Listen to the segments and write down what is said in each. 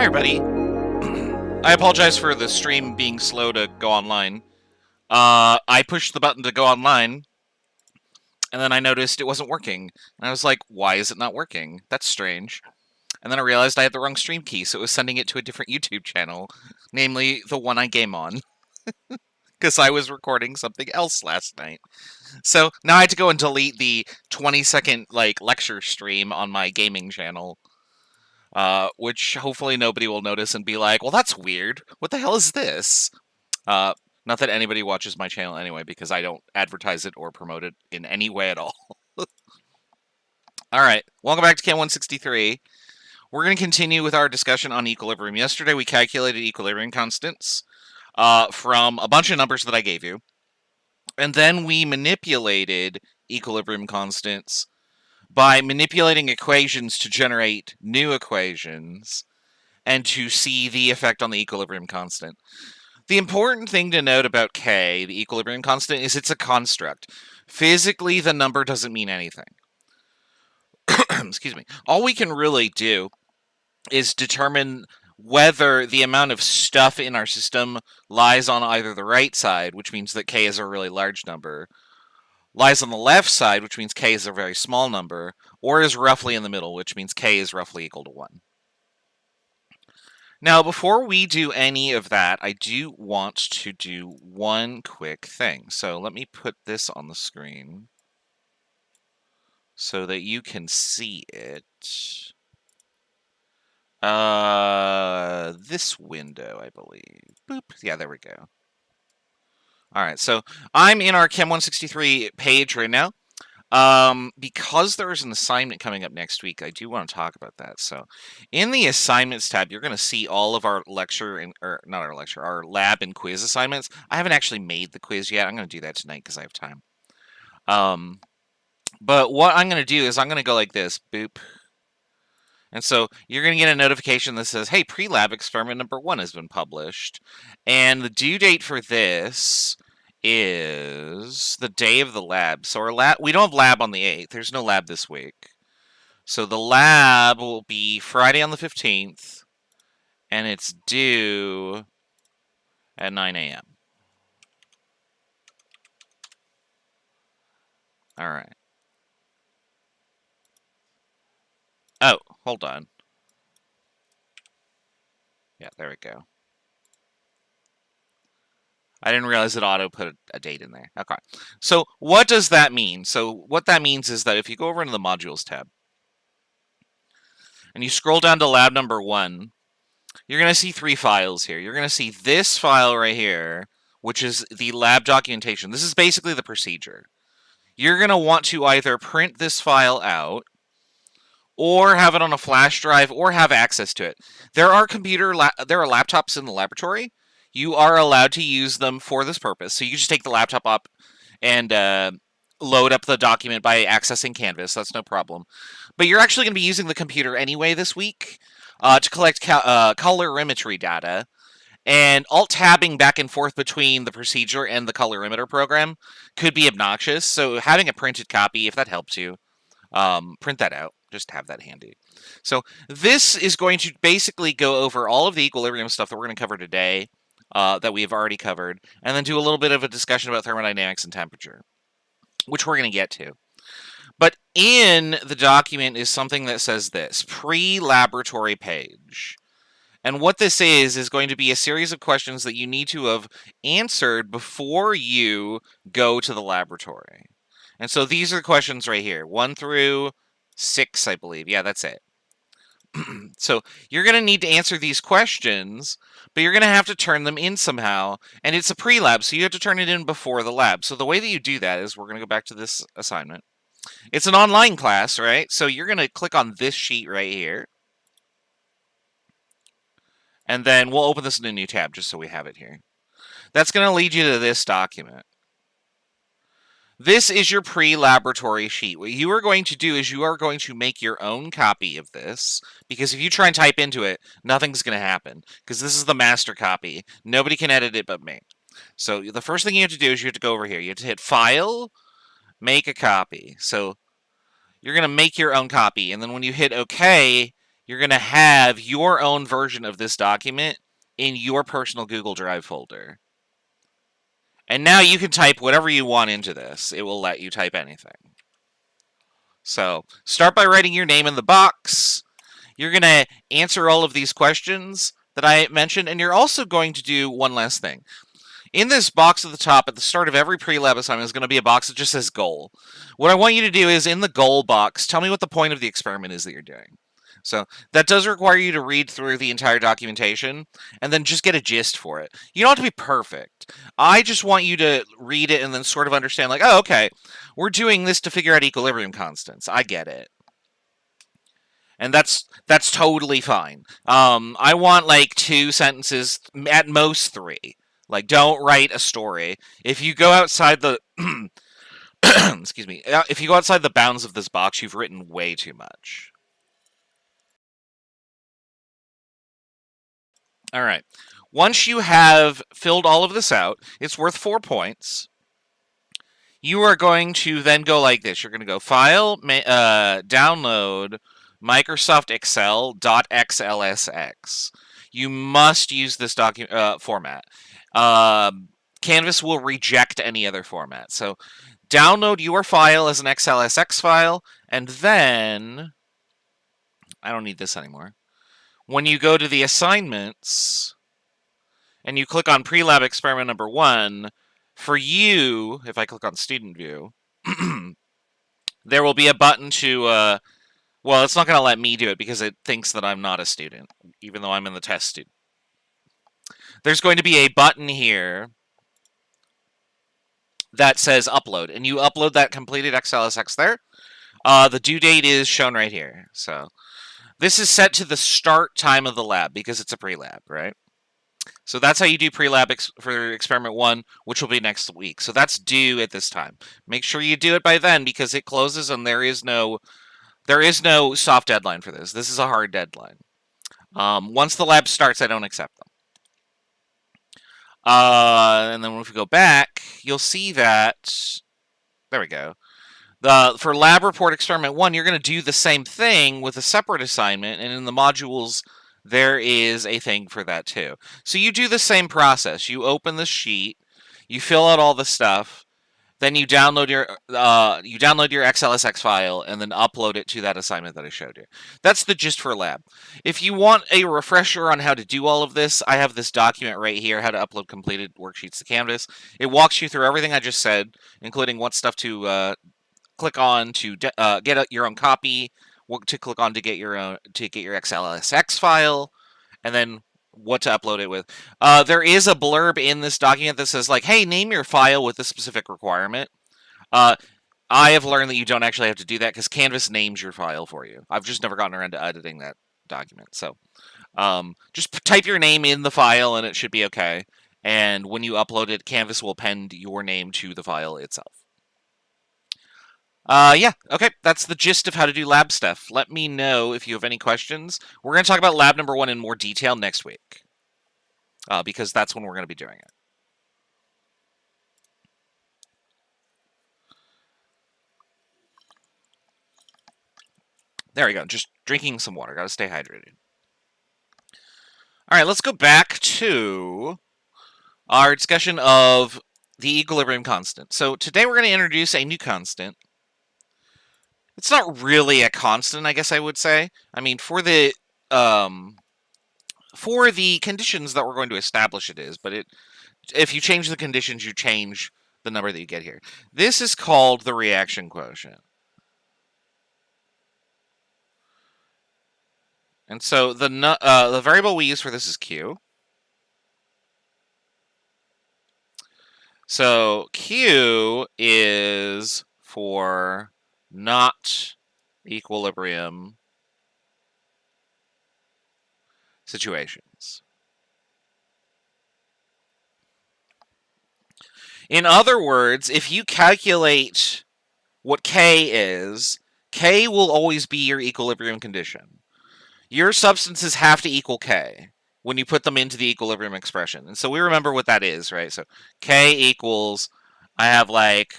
Hi, everybody. I apologize for the stream being slow to go online. I pushed the button to go online, and then I noticed it wasn't working. And I was like, why is it not working? That's strange. And then I realized I had the wrong stream key, so it was sending it to a different YouTube channel, namely the one I game on, because I was recording something else last night. So now I had to go and delete the 20-second lecture stream on my gaming channel. Which hopefully nobody will notice and be like, well, that's weird. What the hell is this? Not that anybody watches my channel anyway, because I don't advertise it or promote it in any way at all. Alright, welcome back to Chem 163. We're going to continue with our discussion on equilibrium. Yesterday we calculated equilibrium constants from a bunch of numbers that I gave you. And then we manipulated equilibrium constants by manipulating equations to generate new equations and to see the effect on the equilibrium constant. The important thing to note about K, the equilibrium constant, is it's a construct. Physically, the number doesn't mean anything. Excuse me. All we can really do is determine whether the amount of stuff in our system lies on either the right side, which means that K is a really large number, lies on the left side, which means K is a very small number, or is roughly in the middle, which means K is roughly equal to 1. Now, before we do any of that, I do want to do one quick thing. So let me put this on the screen so that you can see it. This window, I believe. Boop. Yeah, there we go. All right, so I'm in our Chem 163 page right now. Because there's an assignment coming up next week, I do want to talk about that. So in the assignments tab, you're going to see all of our our lab and quiz assignments. I haven't actually made the quiz yet. I'm going to do that tonight because I have time. But what I'm going to do is I'm going to go like this, boop. And so you're going to get a notification that says, hey, pre-lab experiment number 1 has been published. And the due date for this is the day of the lab. So our lab, we don't have lab on the 8th. There's no lab this week. So the lab will be Friday on the 15th, and it's due at 9 a.m. All right. Oh, hold on. Yeah, there we go. I didn't realize that auto put a date in there. Okay. So what does that mean? So what that means is that if you go over into the modules tab and you scroll down to lab number 1, you're going to see 3 files here. You're going to see this file right here, which is the lab documentation. This is basically the procedure. You're going to want to either print this file out or have it on a flash drive or have access to it. There are laptops in the laboratory. You are allowed to use them for this purpose. So you just take the laptop up and load up the document by accessing Canvas. That's no problem. But you're actually going to be using the computer anyway this week to collect colorimetry data. And alt-tabbing back and forth between the procedure and the colorimeter program could be obnoxious. So having a printed copy, if that helps you, print that out. Just have that handy. So this is going to basically go over all of the equilibrium stuff that we're going to cover today. That we have already covered, and then do a little bit of a discussion about thermodynamics and temperature, which we're going to get to. But in the document is something that says this, pre-laboratory page. And what this is going to be a series of questions that you need to have answered before you go to the laboratory. And so these are the questions right here, 1 through 6, I believe. Yeah, that's it. So you're going to need to answer these questions, but you're going to have to turn them in somehow. And it's a pre-lab, so you have to turn it in before the lab. So the way that you do that is we're going to go back to this assignment. It's an online class, right? So you're going to click on this sheet right here. And then we'll open this in a new tab just so we have it here. That's going to lead you to this document. This is your pre-laboratory sheet. What you are going to do is you are going to make your own copy of this, because if you try and type into it, nothing's going to happen, because this is the master copy. Nobody can edit it but me. So the first thing you have to do is you have to go over here. You have to hit File, Make a Copy. So you're going to make your own copy, and then when you hit OK, you're going to have your own version of this document in your personal Google Drive folder. And now you can type whatever you want into this. It will let you type anything. So start by writing your name in the box. You're going to answer all of these questions that I mentioned, and you're also going to do one last thing. In this box at the top, at the start of every pre-lab assignment, is going to be a box that just says goal. What I want you to do is, in the goal box, tell me what the point of the experiment is that you're doing. So that does require you to read through the entire documentation and then just get a gist for it. You don't have to be perfect. I just want you to read it and then sort of understand, like, oh, okay, we're doing this to figure out equilibrium constants. I get it. And that's totally fine. I want like 2 sentences, at most 3. Like, don't write a story. If you go outside the excuse me, if you go outside the bounds of this box, you've written way too much. All right. Once you have filled all of this out, it's worth 4 points. You are going to then go like this. You're going to go File, Download, Microsoft Excel .xlsx. You must use this format. Canvas will reject any other format. So download your file as an XLSX file, and then I don't need this anymore. When you go to the assignments and you click on pre-lab experiment number 1, for you, if I click on student view, there will be a button to, well, it's not going to let me do it because it thinks that I'm not a student, even though I'm in the test student. There's going to be a button here that says upload, and you upload that completed XLSX there. The due date is shown right here. So this is set to the start time of the lab because it's a pre-lab, right? So that's how you do pre-lab for experiment 1, which will be next week. So that's due at this time. Make sure you do it by then because it closes and there is no soft deadline for this. This is a hard deadline. Once the lab starts, I don't accept them. And then if we go back, you'll see that, there we go. For lab report experiment 1, you're going to do the same thing with a separate assignment, and in the modules, there is a thing for that too. So you do the same process. You open the sheet, you fill out all the stuff, then you download your XLSX file and then upload it to that assignment that I showed you. That's the gist for lab. If you want a refresher on how to do all of this, I have this document right here, how to upload completed worksheets to Canvas. It walks you through everything I just said, including what stuff to click on to get your own copy, what to click on to get your XLSX file, and then what to upload it with. There is a blurb in this document that says, like, hey, name your file with this specific requirement. I have learned that you don't actually have to do that because Canvas names your file for you. I've just never gotten around to editing that document. So just type your name in the file and it should be okay. And when you upload it, Canvas will append your name to the file itself. Yeah, okay, that's the gist of how to do lab stuff. Let me know if you have any questions. We're going to talk about lab number 1 in more detail next week, because that's when we're going to be doing it. There we go, just drinking some water. Got to stay hydrated. All right, let's go back to our discussion of the equilibrium constant. So today we're going to introduce a new constant. It's not really a constant, I guess I would say. I mean, for the conditions that we're going to establish, it is. But if you change the conditions, you change the number that you get here. This is called the reaction quotient. And so the variable we use for this is Q. So Q is for not equilibrium situations. In other words, if you calculate what K is, K will always be your equilibrium condition. Your substances have to equal K when you put them into the equilibrium expression. And so we remember what that is, right? So K equals, I have like,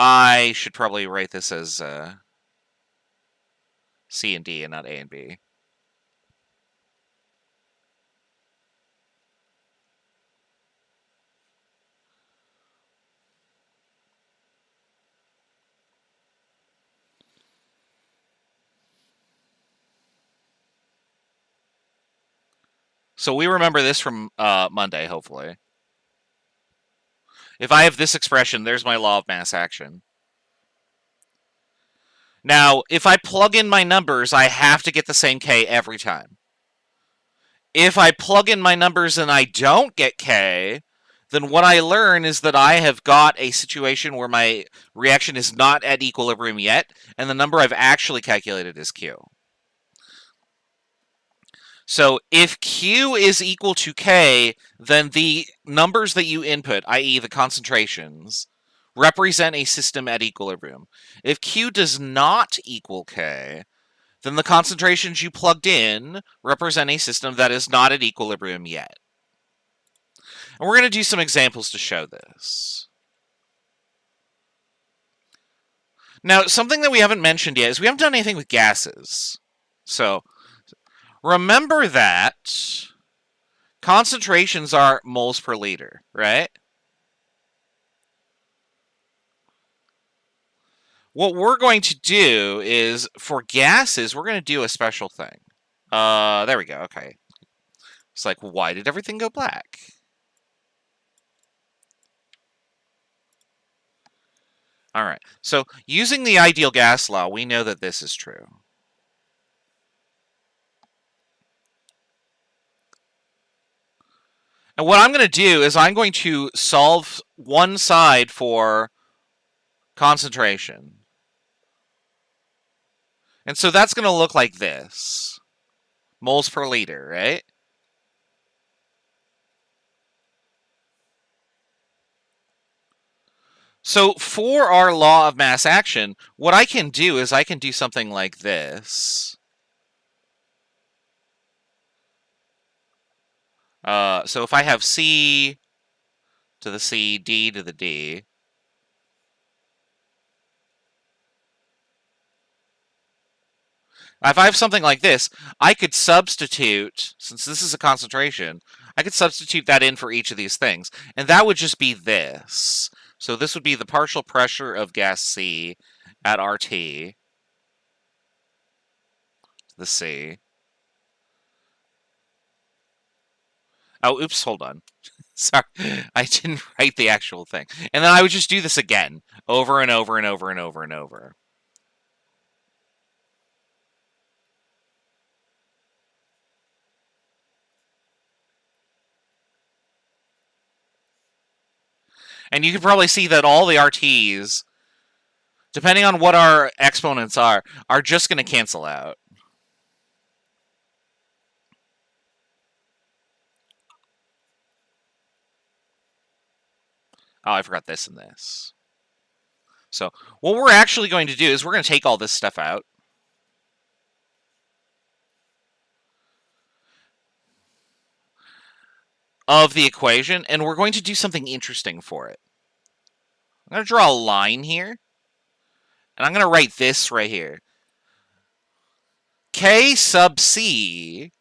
I should probably write this as C and D and not A and B. So we remember this from Monday, hopefully. If I have this expression, there's my law of mass action. Now, if I plug in my numbers, I have to get the same K every time. If I plug in my numbers and I don't get K, then what I learn is that I have got a situation where my reaction is not at equilibrium yet, and the number I've actually calculated is Q. So if Q is equal to K, then the numbers that you input, i.e. the concentrations, represent a system at equilibrium. If Q does not equal K, then the concentrations you plugged in represent a system that is not at equilibrium yet. And we're going to do some examples to show this. Now, something that we haven't mentioned yet is we haven't done anything with gases. So remember that concentrations are moles per liter, right? What we're going to do is, for gases, we're going to do a special thing. There we go, okay. It's like, why did everything go black? All right, so using the ideal gas law, we know that this is true. And what I'm going to do is I'm going to solve one side for concentration. And so that's going to look like this. Moles per liter, right? So for our law of mass action, what I can do is I can do something like this. So if I have C to the C, D to the D, if I have something like this, I could substitute, since this is a concentration, I could substitute that in for each of these things. And that would just be this. So this would be the partial pressure of gas C at RT, the C. Oh, oops, hold on. Sorry, I didn't write the actual thing. And then I would just do this again, over and over and over and over and over. And you can probably see that all the RTs, depending on what our exponents are just going to cancel out. Oh, I forgot this and this. So what we're actually going to do is we're going to take all this stuff out. Of the equation, and we're going to do something interesting for it. I'm going to draw a line here, and I'm going to write this right here. K sub C,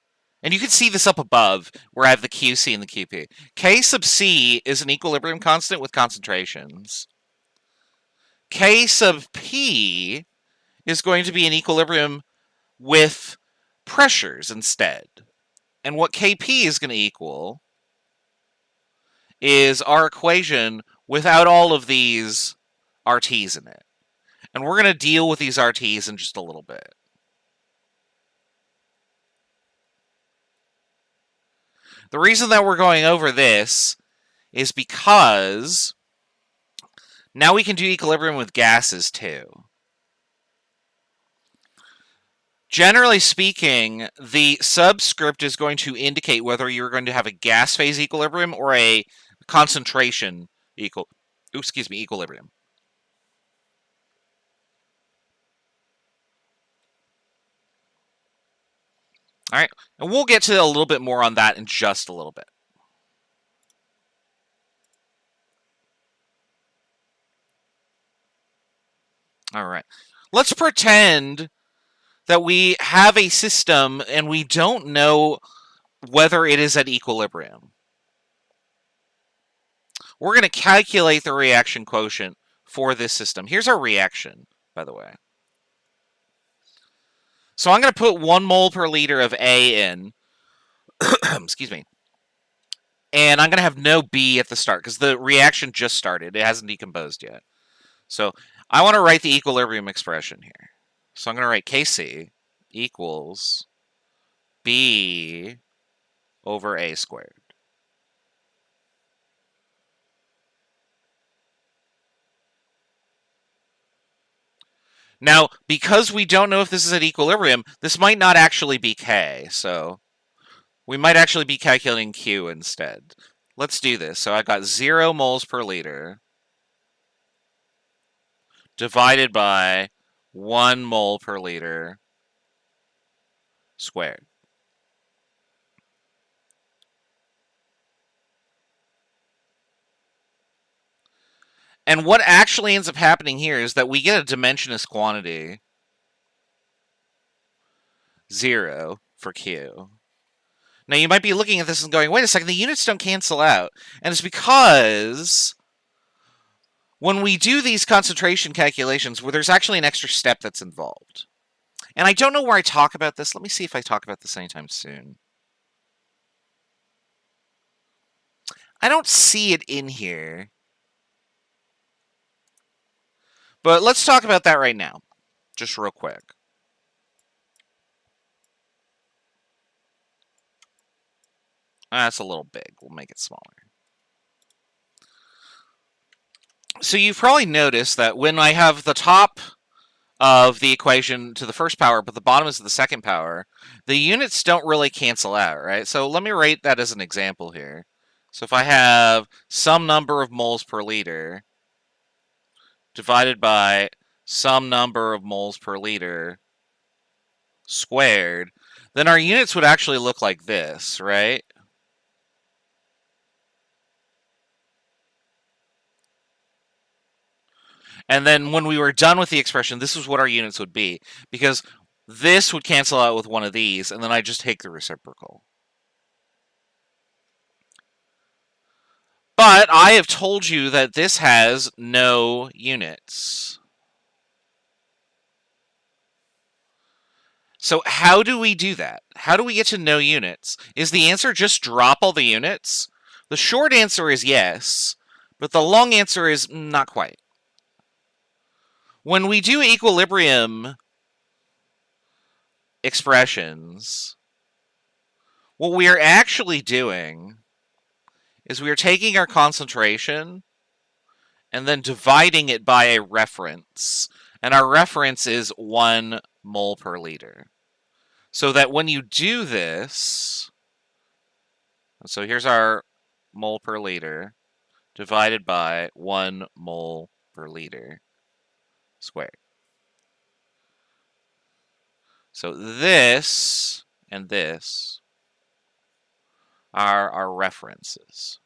and you can see this up above, where I have the QC and the QP. K sub C is an equilibrium constant with concentrations. K sub P is going to be an equilibrium with pressures instead. And what Kp is going to equal is our equation without all of these RTs in it. And we're going to deal with these RTs in just a little bit. The reason that we're going over this is because now we can do equilibrium with gases too. Generally speaking, the subscript is going to indicate whether you're going to have a gas phase equilibrium or a concentration equilibrium. All right, and we'll get to a little bit more on that in just a little bit. All right, let's pretend that we have a system and we don't know whether it is at equilibrium. We're going to calculate the reaction quotient for this system. Here's our reaction, by the way. So I'm going to put 1 mole per liter of A in. Excuse me. And I'm going to have no B at the start because the reaction just started. It hasn't decomposed yet. So I want to write the equilibrium expression here. So I'm going to write Kc equals B over A squared. Now, because we don't know if this is at equilibrium, this might not actually be K, so we might actually be calculating Q instead. Let's do this. So I've got 0 moles per liter divided by 1 mole per liter squared. And what actually ends up happening here is that we get a dimensionless quantity, 0 for Q. Now you might be looking at this and going, wait a second, the units don't cancel out. And it's because when we do these concentration calculations, where there's actually an extra step that's involved. And I don't know where I talk about this. Let me see if I talk about this anytime soon. I don't see it in here. But let's talk about that right now, just real quick. That's a little big. We'll make it smaller. So you've probably noticed that when I have the top of the equation to the first power, but the bottom is to the second power, the units don't really cancel out, right? So let me write that as an example here. So if I have some number of moles per liter divided by some number of moles per liter squared, then our units would actually look like this, right? And then when we were done with the expression, this is what our units would be, because this would cancel out with one of these, and then I just take the reciprocal. But I have told you that this has no units. So how do we do that? How do we get to no units? Is the answer just drop all the units? The short answer is yes, but the long answer is not quite. When we do equilibrium expressions, what we are actually doing is we are taking our concentration and then dividing it by a reference. And our reference is 1 mole per liter. So that when you do this, so here's our mole per liter divided by 1 mole per liter squared. So this and this are our references.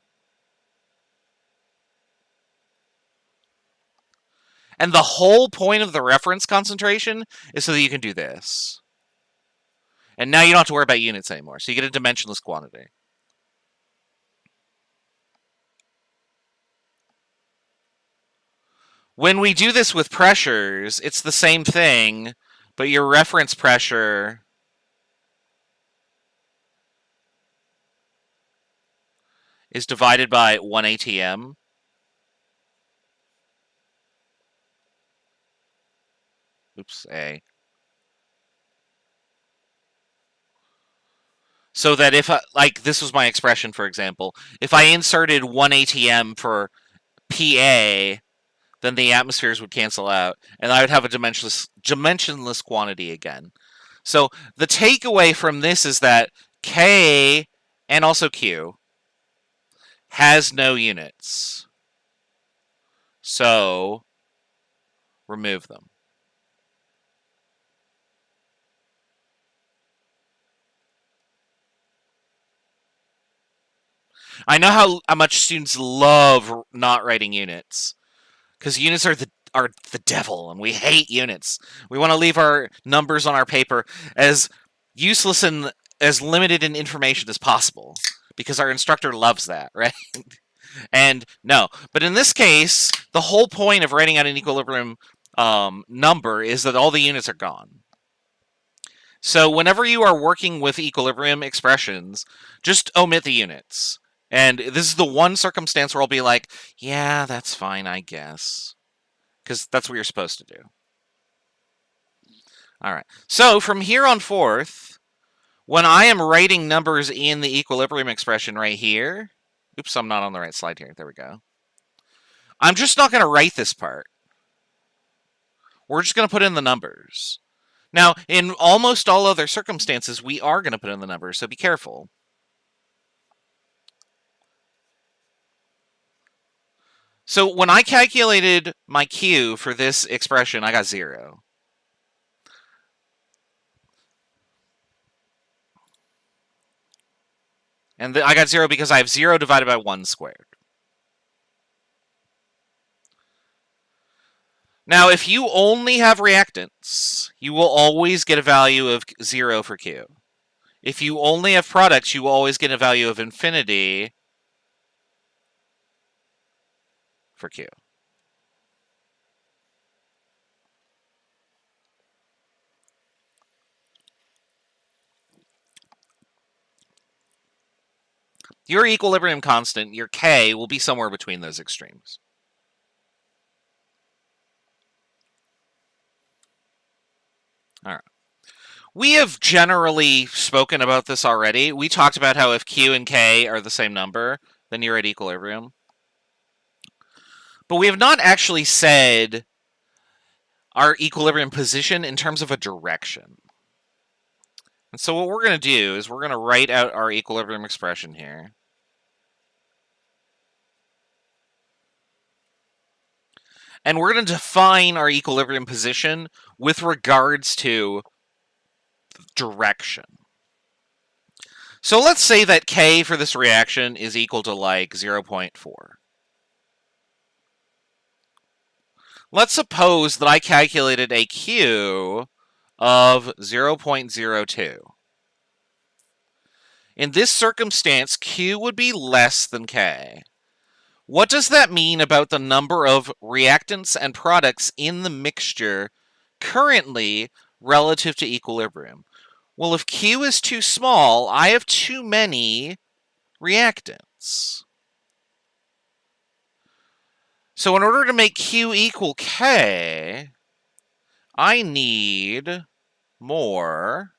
And the whole point of the reference concentration is so that you can do this. And now you don't have to worry about units anymore. So you get a dimensionless quantity. When we do this with pressures, it's the same thing, but your reference pressure is divided by 1 atm. Oops, A. So that if, like, this was my expression, for example, if I inserted 1 atm for PA, then the atmospheres would cancel out, and I would have a dimensionless quantity again. So the takeaway from this is that K and also Q has no units. So remove them. I know how much students love not writing units, because units are are the devil, and we hate units. We want to leave our numbers on our paper as useless and as limited in information as possible, because our instructor loves that, right? And no, but in this case, the whole point of writing out an equilibrium number is that all the units are gone. So whenever you are working with equilibrium expressions, just omit the units. And this is the one circumstance where I'll be like, yeah, that's fine, I guess. Because that's what you're supposed to do. All right. So from here on forth, when I am writing numbers in the equilibrium expression right here, oops, I'm not on the right slide here. There we go. I'm just not going to write this part. We're just going to put in the numbers. Now, in almost all other circumstances, we are going to put in the numbers, so be careful. So when I calculated my Q for this expression, I got 0. And I got 0 because I have 0 divided by 1 squared. Now, if you only have reactants, you will always get a value of 0 for Q. If you only have products, you will always get a value of infinity for Q. Your equilibrium constant, your K, will be somewhere between those extremes. All right. We have generally spoken about this already. We talked about how if Q and K are the same number, then you're at equilibrium. But we have not actually said our equilibrium position in terms of a direction. And so what we're going to do is we're going to write out our equilibrium expression here. And we're going to define our equilibrium position with regards to direction. So let's say that K for this reaction is equal to like 0.4. Let's suppose that I calculated a Q of 0.02. In this circumstance, Q would be less than K. What does that mean about the number of reactants and products in the mixture currently relative to equilibrium? Well, if Q is too small, I have too many reactants. So in order to make Q equal K, I need more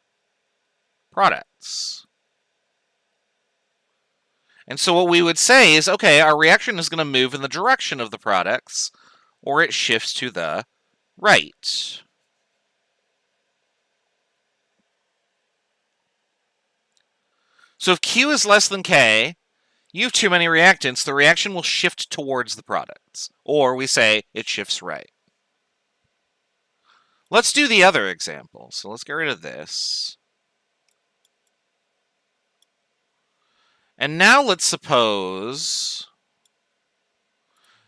products. And so what we would say is, okay, our reaction is going to move in the direction of the products, or it shifts to the right. So if Q is less than K, you have too many reactants, the reaction will shift towards the products. Or we say it shifts right. Let's do the other example. So let's get rid of this. And now let's suppose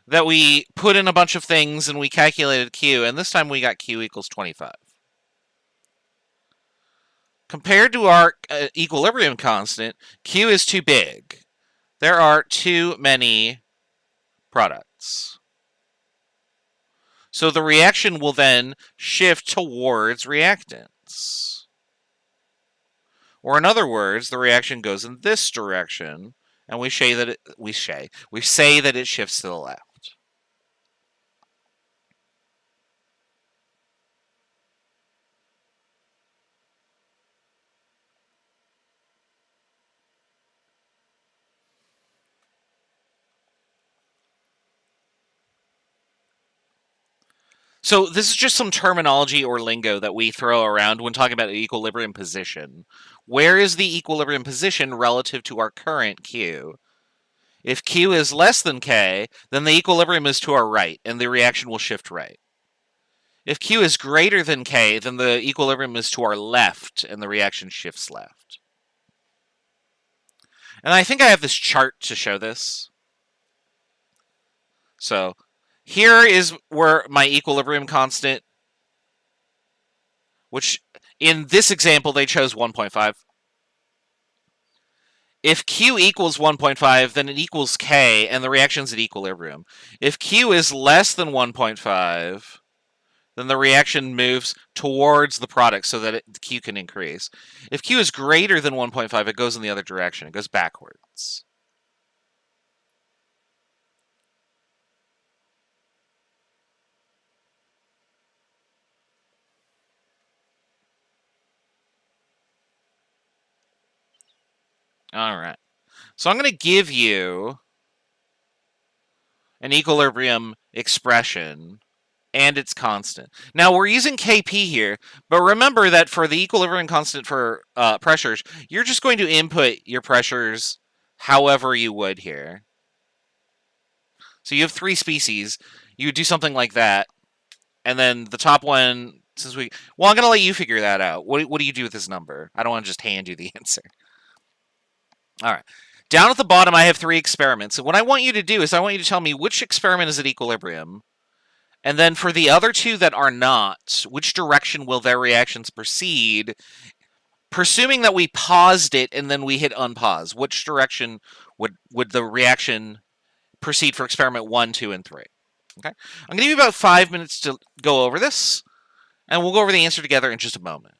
that we put in a bunch of things and we calculated Q, and this time we got Q equals 25. Compared to our equilibrium constant, Q is too big. There are too many products. So the reaction will then shift towards reactants. Or in other words, the reaction goes in this direction, and we say that it shifts to the left. So this is just some terminology or lingo that we throw around when talking about equilibrium position. Where is the equilibrium position relative to our current Q? If Q is less than K, then the equilibrium is to our right, and the reaction will shift right. If Q is greater than K, then the equilibrium is to our left, and the reaction shifts left. And I think I have this chart to show this. So Here is where my equilibrium constant, which in this example they chose 1.5. If Q equals 1.5, then it equals K, and the reaction's at equilibrium. If Q is less than 1.5, then the reaction moves towards the product so that Q can increase. If Q is greater than 1.5, it goes in the other direction. It goes backwards. All right. So I'm going to give you an equilibrium expression and its constant. Now we're using Kp here, but remember that for the equilibrium constant for pressures, you're just going to input your pressures however you would here. So you have 3 species. You would do something like that, and then the top one, I'm going to let you figure that out. What do you do with this number? I don't want to just hand you the answer. All right. Down at the bottom, I have 3 experiments. And what I want you to do is I want you to tell me which experiment is at equilibrium. And then for the other 2 that are not, which direction will their reactions proceed? Presuming that we paused it and then we hit unpause, which direction would the reaction proceed for experiment 1, 2, and 3? Okay. I'm going to give you about 5 minutes to go over this, and we'll go over the answer together in just a moment.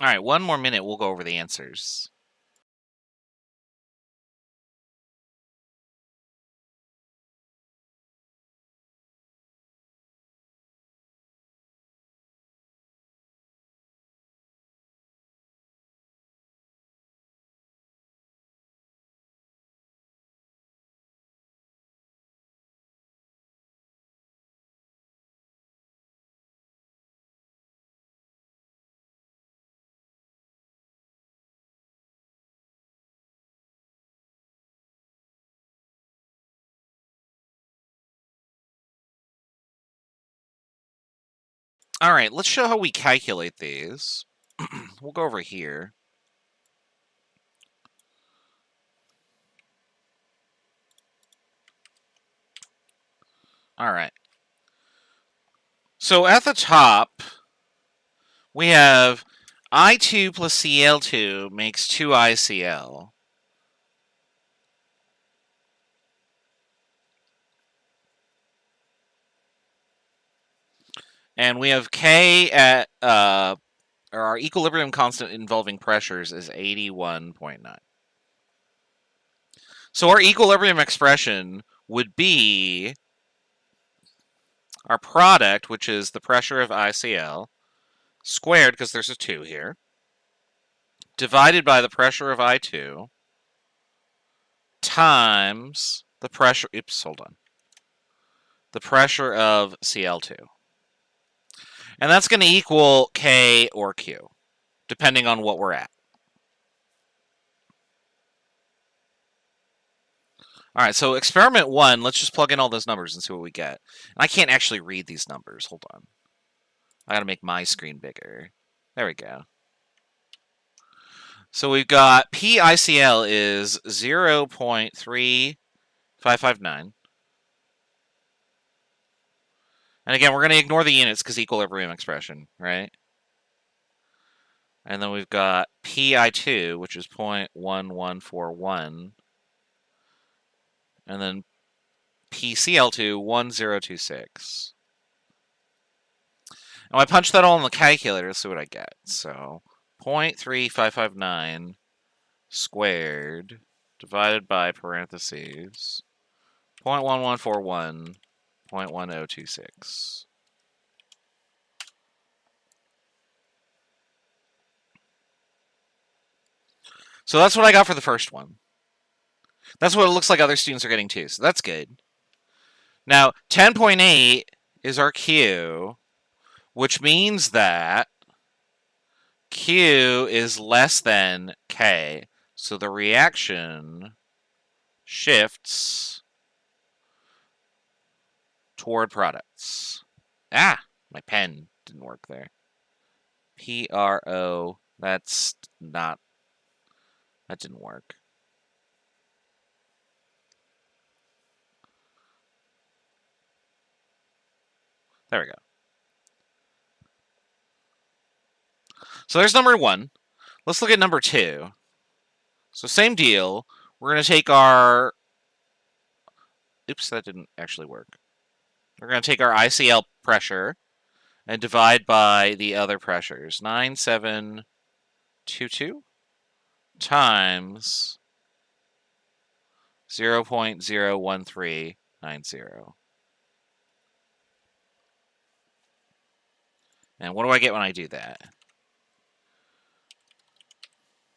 All right, one more minute, we'll go over the answers. All right, let's show how we calculate these. We'll go over here. All right. So at the top, we have I2 plus Cl2 makes 2ICl. And we have K at, or our equilibrium constant involving pressures is 81.9. So our equilibrium expression would be our product, which is the pressure of ICl, squared, because there's a 2 here, divided by the pressure of I2, times the pressure, the pressure of Cl2. And that's going to equal K or Q, depending on what we're at. All right, so experiment 1, let's just plug in all those numbers and see what we get. And I can't actually read these numbers. Hold on. I got to make my screen bigger. There we go. So we've got PICL is 0.3559. And again, we're going to ignore the units because equilibrium expression, right? And then we've got PI2, which is 0.1141. And then PCl2, 1026. Now I punch that all in the calculator to see what I get. So 0.3559 squared divided by parentheses 0.1141, 0.1026. So that's what I got for the first one. That's what it looks like other students are getting too, so that's good. Now, 10.8 is our Q, which means that Q is less than K. So the reaction shifts toward products. Ah, my pen didn't work there. PRO, that didn't work. There we go. So there's number 1. Let's look at number 2. So same deal. We're going to take our... Oops, that didn't actually work. We're going to take our ICL pressure and divide by the other pressures. 9722 times 0.01390. And what do I get when I do that?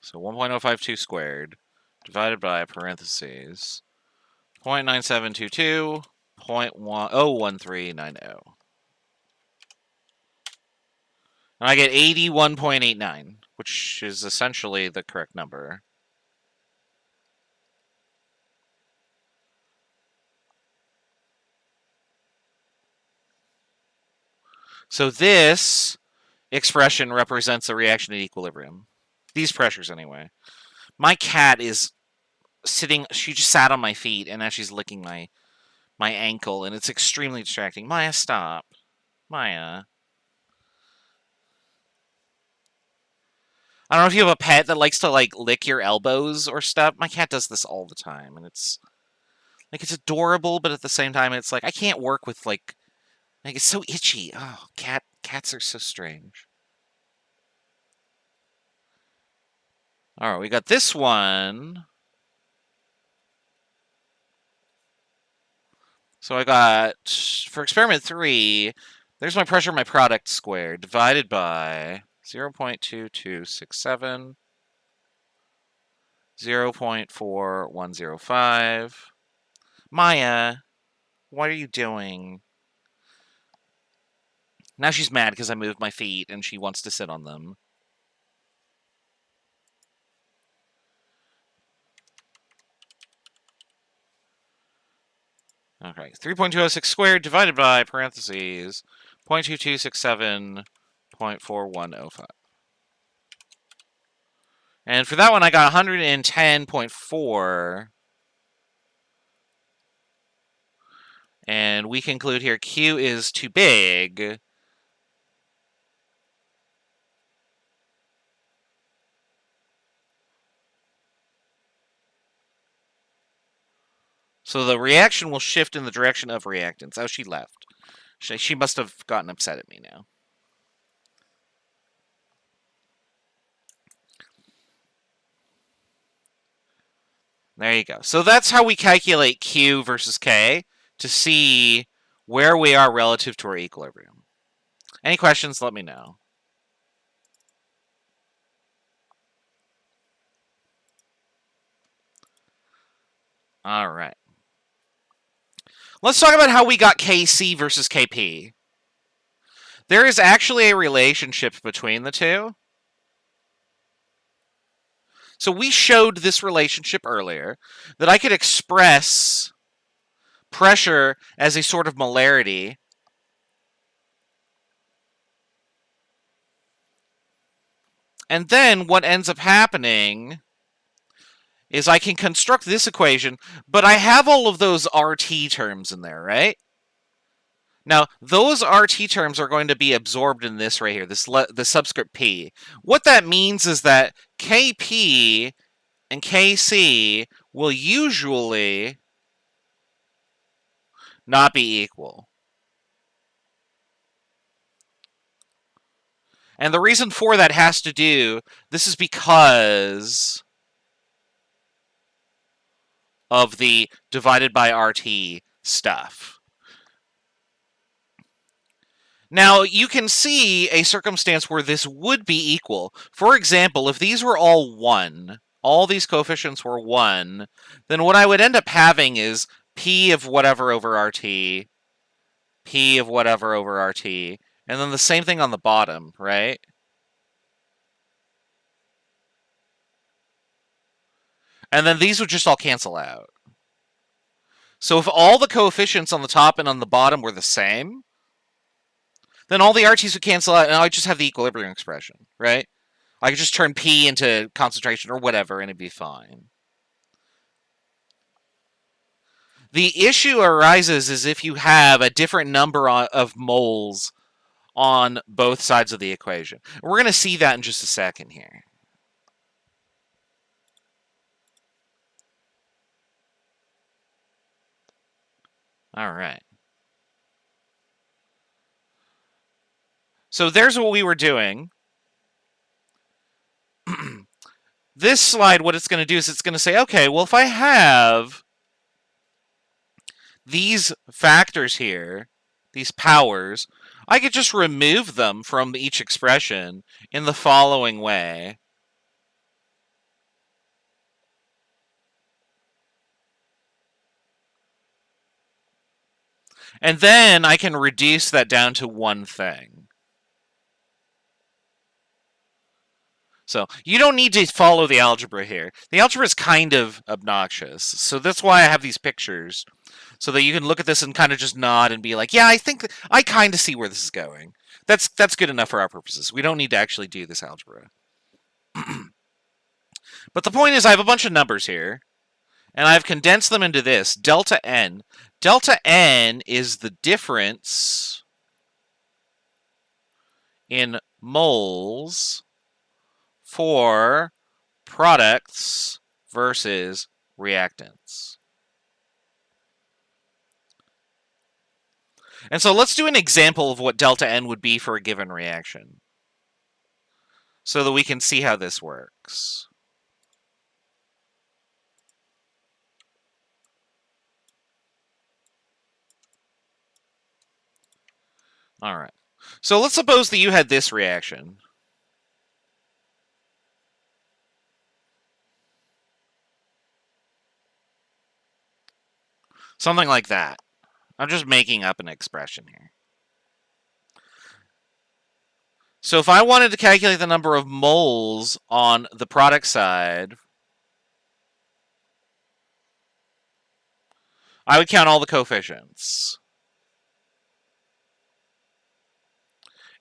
So 1.052 squared divided by parentheses 0.9722, 0.01390. And I get 81.89, which is essentially the correct number. So this expression represents a reaction at equilibrium. These pressures, anyway. My cat is sitting, she just sat on my feet, and now she's licking my ankle, and it's extremely distracting. Maya, stop. Maya. I don't know if you have a pet that likes to, like, lick your elbows or stuff. My cat does this all the time, and it's adorable, but at the same time, it's like, I can't work with, like, it's so itchy. Oh, cats are so strange. All right, we got this one. So I got, for experiment 3, there's my pressure of my product squared, divided by 0.2267, 0.4105. Maya, what are you doing? Now she's mad because I moved my feet and she wants to sit on them. Okay, 3.206 squared divided by, parentheses, 0.2267.4105. And for that one, I got 110.4. And we conclude here Q is too big. So the reaction will shift in the direction of reactants. Oh, she left. She must have gotten upset at me now. There you go. So that's how we calculate Q versus K to see where we are relative to our equilibrium. Any questions, let me know. All right. Let's talk about how we got Kc versus Kp. There is actually a relationship between the two. So we showed this relationship earlier, that I could express pressure as a sort of molarity. And then what ends up happening is I can construct this equation, but I have all of those RT terms in there, right? Now, those RT terms are going to be absorbed in this right here, the subscript P. What that means is that Kp and Kc will usually not be equal. And the reason for that has to do, this is because of the divided by RT stuff. Now, you can see a circumstance where this would be equal. For example, if these were all 1, all these coefficients were 1, then what I would end up having is P of whatever over RT, P of whatever over RT, and then the same thing on the bottom, right? And then these would just all cancel out. So if all the coefficients on the top and on the bottom were the same, then all the RTs would cancel out, and I just have the equilibrium expression, right? I could just turn P into concentration or whatever, and it'd be fine. The issue arises is if you have a different number of moles on both sides of the equation. We're going to see that in just a second here. All right. So there's what we were doing. This slide, what it's going to do is it's going to say, okay, well, if I have these factors here, these powers, I could just remove them from each expression in the following way. And then I can reduce that down to one thing. So you don't need to follow the algebra here. The algebra is kind of obnoxious. So that's why I have these pictures. So that you can look at this and kind of just nod and be like, yeah, I think I kind of see where this is going. That's good enough for our purposes. We don't need to actually do this algebra. But the point is I have a bunch of numbers here. And I've condensed them into this, delta N. Delta N is the difference in moles for products versus reactants. And so let's do an example of what delta N would be for a given reaction, so that we can see how this works. All right. So let's suppose that you had this reaction. Something like that. I'm just making up an expression here. So if I wanted to calculate the number of moles on the product side, I would count all the coefficients.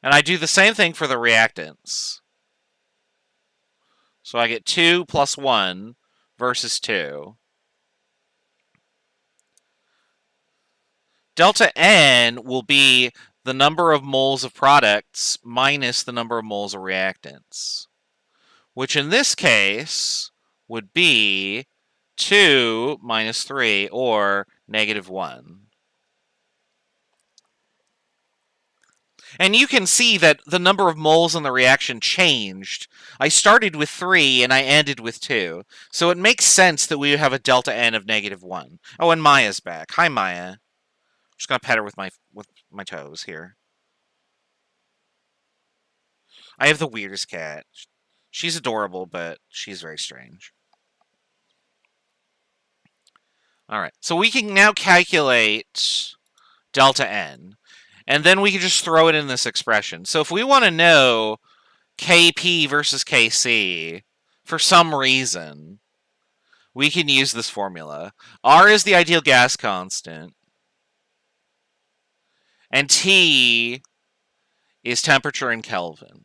And I do the same thing for the reactants. So I get 2 plus 1 versus 2. Delta N will be the number of moles of products minus the number of moles of reactants, which in this case would be 2 minus 3, or negative 1. And you can see that the number of moles in the reaction changed. I started with 3 and I ended with 2. So it makes sense that we would have a delta N of negative 1. Oh, and Maya's back. Hi, Maya. I'm just going to pet her with my toes here. I have the weirdest cat. She's adorable, but she's very strange. All right. So we can now calculate delta N. And then we can just throw it in this expression. So if we want to know Kp versus Kc for some reason, we can use this formula. R is the ideal gas constant, and T is temperature in Kelvin.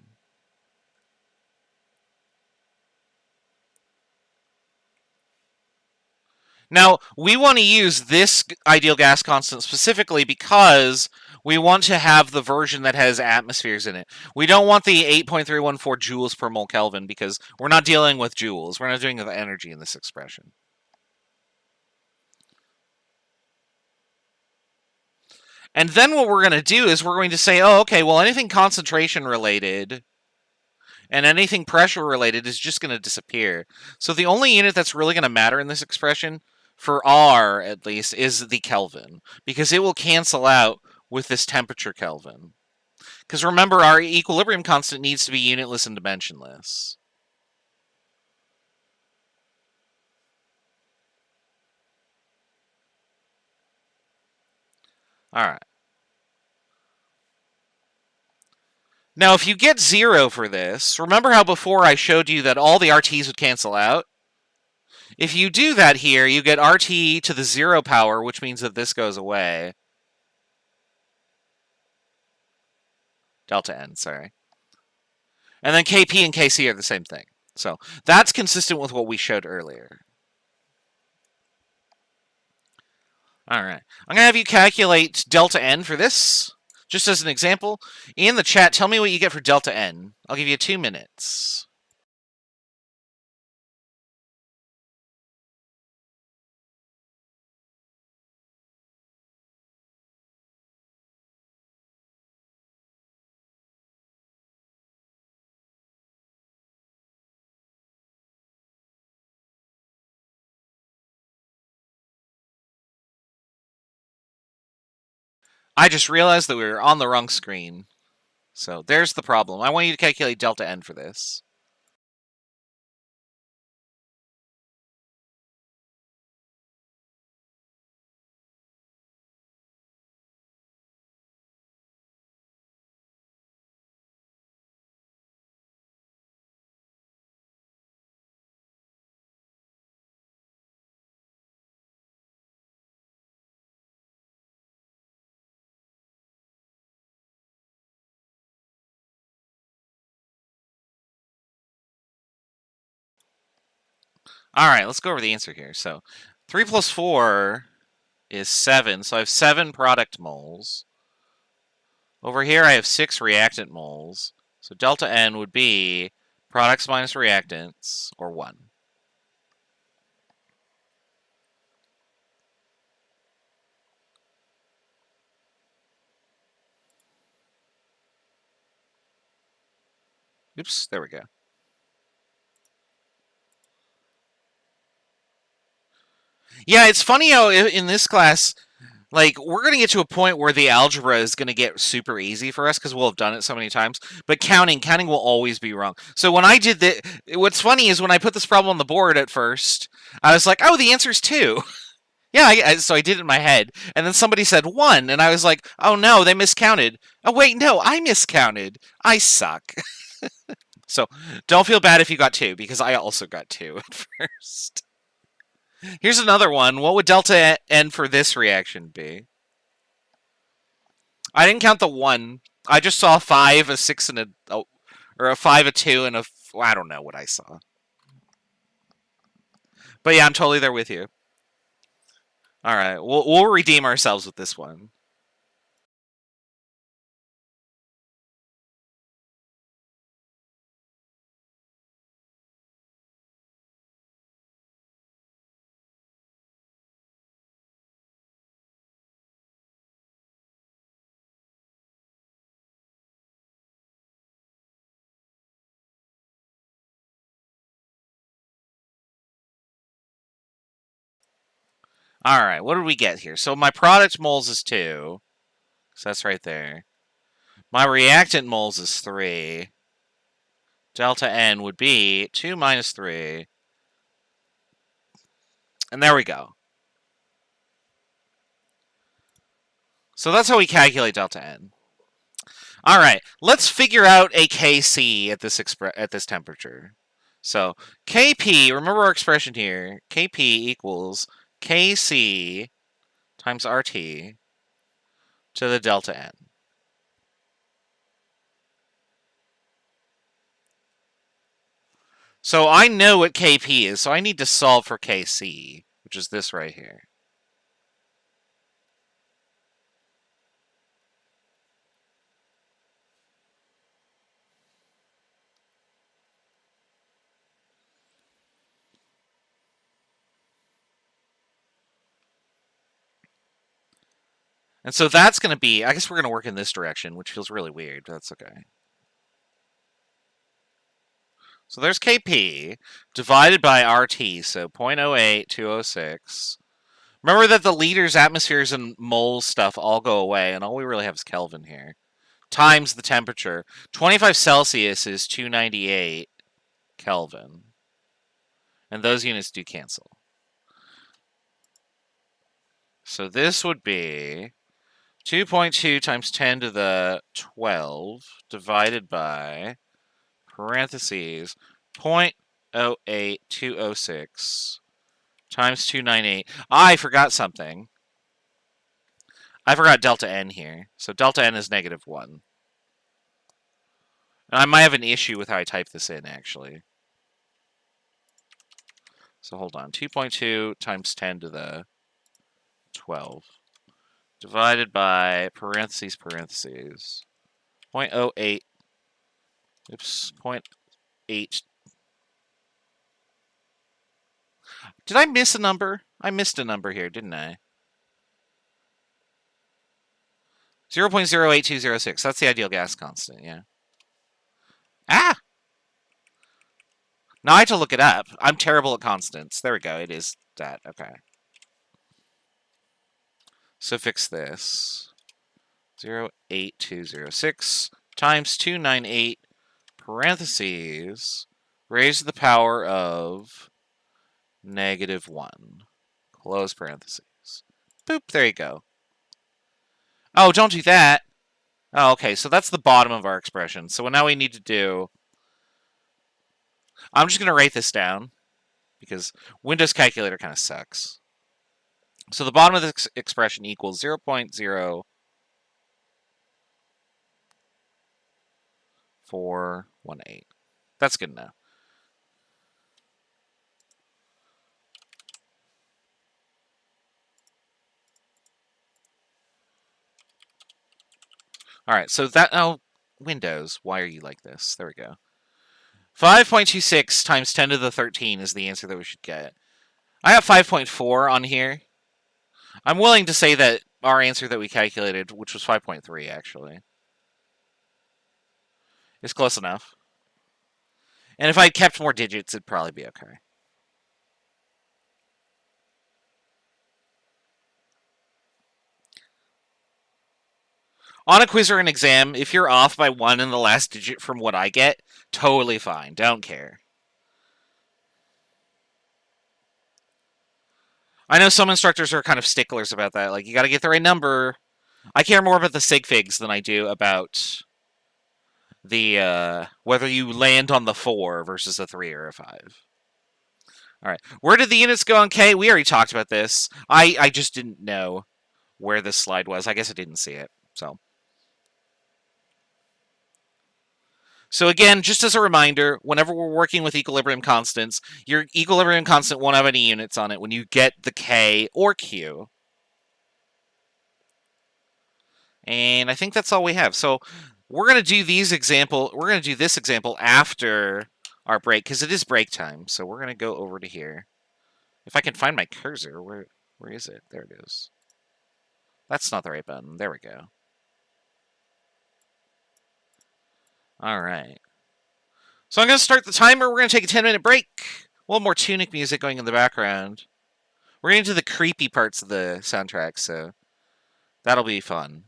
Now, we want to use this ideal gas constant specifically because we want to have the version that has atmospheres in it. We don't want the 8.314 joules per mole Kelvin because we're not dealing with joules. We're not doing the energy in this expression. And then what we're going to do is we're going to say, oh, okay, well, anything concentration related and anything pressure related is just going to disappear. So the only unit that's really going to matter in this expression, for R at least, is the Kelvin, because it will cancel out with this temperature Kelvin. Because remember, our equilibrium constant needs to be unitless and dimensionless. All right. Now, if you get 0 for this, remember how before I showed you that all the RTs would cancel out? If you do that here, you get RT to the 0 power, which means that this goes away. Delta N, sorry. And then Kp and Kc are the same thing. So that's consistent with what we showed earlier. All right. I'm going to have you calculate delta N for this, just as an example. In the chat, tell me what you get for delta N. I'll give you 2 minutes. I just realized that we were on the wrong screen. So there's the problem. I want you to calculate delta N for this. All right, let's go over the answer here. So 3 plus 4 is 7. So I have 7 product moles. Over here, I have 6 reactant moles. So delta N would be products minus reactants, or 1. Oops, there we go. Yeah, it's funny how in this class, Like, we're going to get to a point where the algebra is going to get super easy for us because we'll have done it so many times. But counting will always be wrong. So when I did that, what's funny is when I put this problem on the board at first, I was like, oh, the answer's 2. Yeah, so I did it in my head. And then somebody said 1, and I was like, oh no, they miscounted. Oh, wait, no, I miscounted. I suck. So don't feel bad if you got 2, because I also got 2 at first. Here's another one. What would delta N for this reaction be? I didn't count the 1. I just saw a 5, a 6, and or a 5, a 2, and I don't know what I saw. But yeah, I'm totally there with you. All right, we'll redeem ourselves with this one. All right, what did we get here? So my product moles is 2. So that's right there. My reactant moles is 3. Delta N would be 2 minus 3. And there we go. So that's how we calculate delta N. All right, let's figure out a Kc at this temperature. So Kp, remember our expression here, Kp equals Kc times RT to the delta N. So I know what Kp is, so I need to solve for Kc, which is this right here. And so that's going to be, I guess we're going to work in this direction, which feels really weird, but that's okay. So there's Kp divided by RT, so 0.08206. Remember that the liters, atmospheres, and moles stuff all go away, and all we really have is Kelvin here. Times the temperature. 25 Celsius is 298 Kelvin. And those units do cancel. So this would be 2.2 times 10 to the 12 divided by parentheses 0.08206 times 298. I forgot something. I forgot delta N here. So delta N is -1. And I might have an issue with how I type this in, actually. So hold on. 2.2 times 10 to the 12 divided by parentheses 0.08. Oops, 0.8. Did I miss a number? I missed a number here, didn't I? 0.08206. That's the ideal gas constant, yeah. Ah! Now I have to look it up. I'm terrible at constants. There we go. It is that. Okay. So fix this. 0.8206 times 298 parentheses raised to the power of -1. Close parentheses. Boop. There you go. Oh, don't do that. Oh, okay. So that's the bottom of our expression. So now we need to do... I'm just going to write this down because Windows Calculator kind of sucks. So the bottom of this expression equals 0.0418. That's good enough. All right, so that... Oh, Windows, why are you like this? There we go. 5.26 times 10 to the 13 is the answer that we should get. I have 5.4 on here. I'm willing to say that our answer that we calculated, which was 5.3 actually, is close enough. And if I kept more digits, it'd probably be okay. On a quiz or an exam, if you're off by 1 in the last digit from what I get, totally fine. Don't care. I know some instructors are kind of sticklers about that. Like, you got to get the right number. I care more about the sig figs than I do about the whether you land on the 4 versus a 3 or a 5. All right. Where did the units go on K? We already talked about this. I just didn't know where this slide was. I guess I didn't see it. So again, just as a reminder, whenever we're working with equilibrium constants, your equilibrium constant won't have any units on it when you get the K or Q. And I think that's all we have. So we're going to do this example after our break, because it is break time. So we're going to go over to here. If I can find my cursor, where is it? There it is. That's not the right button. There we go. All right. So I'm going to start the timer. We're going to take a 10-minute break. A little more tunic music going in the background. We're getting to the creepy parts of the soundtrack, so that'll be fun.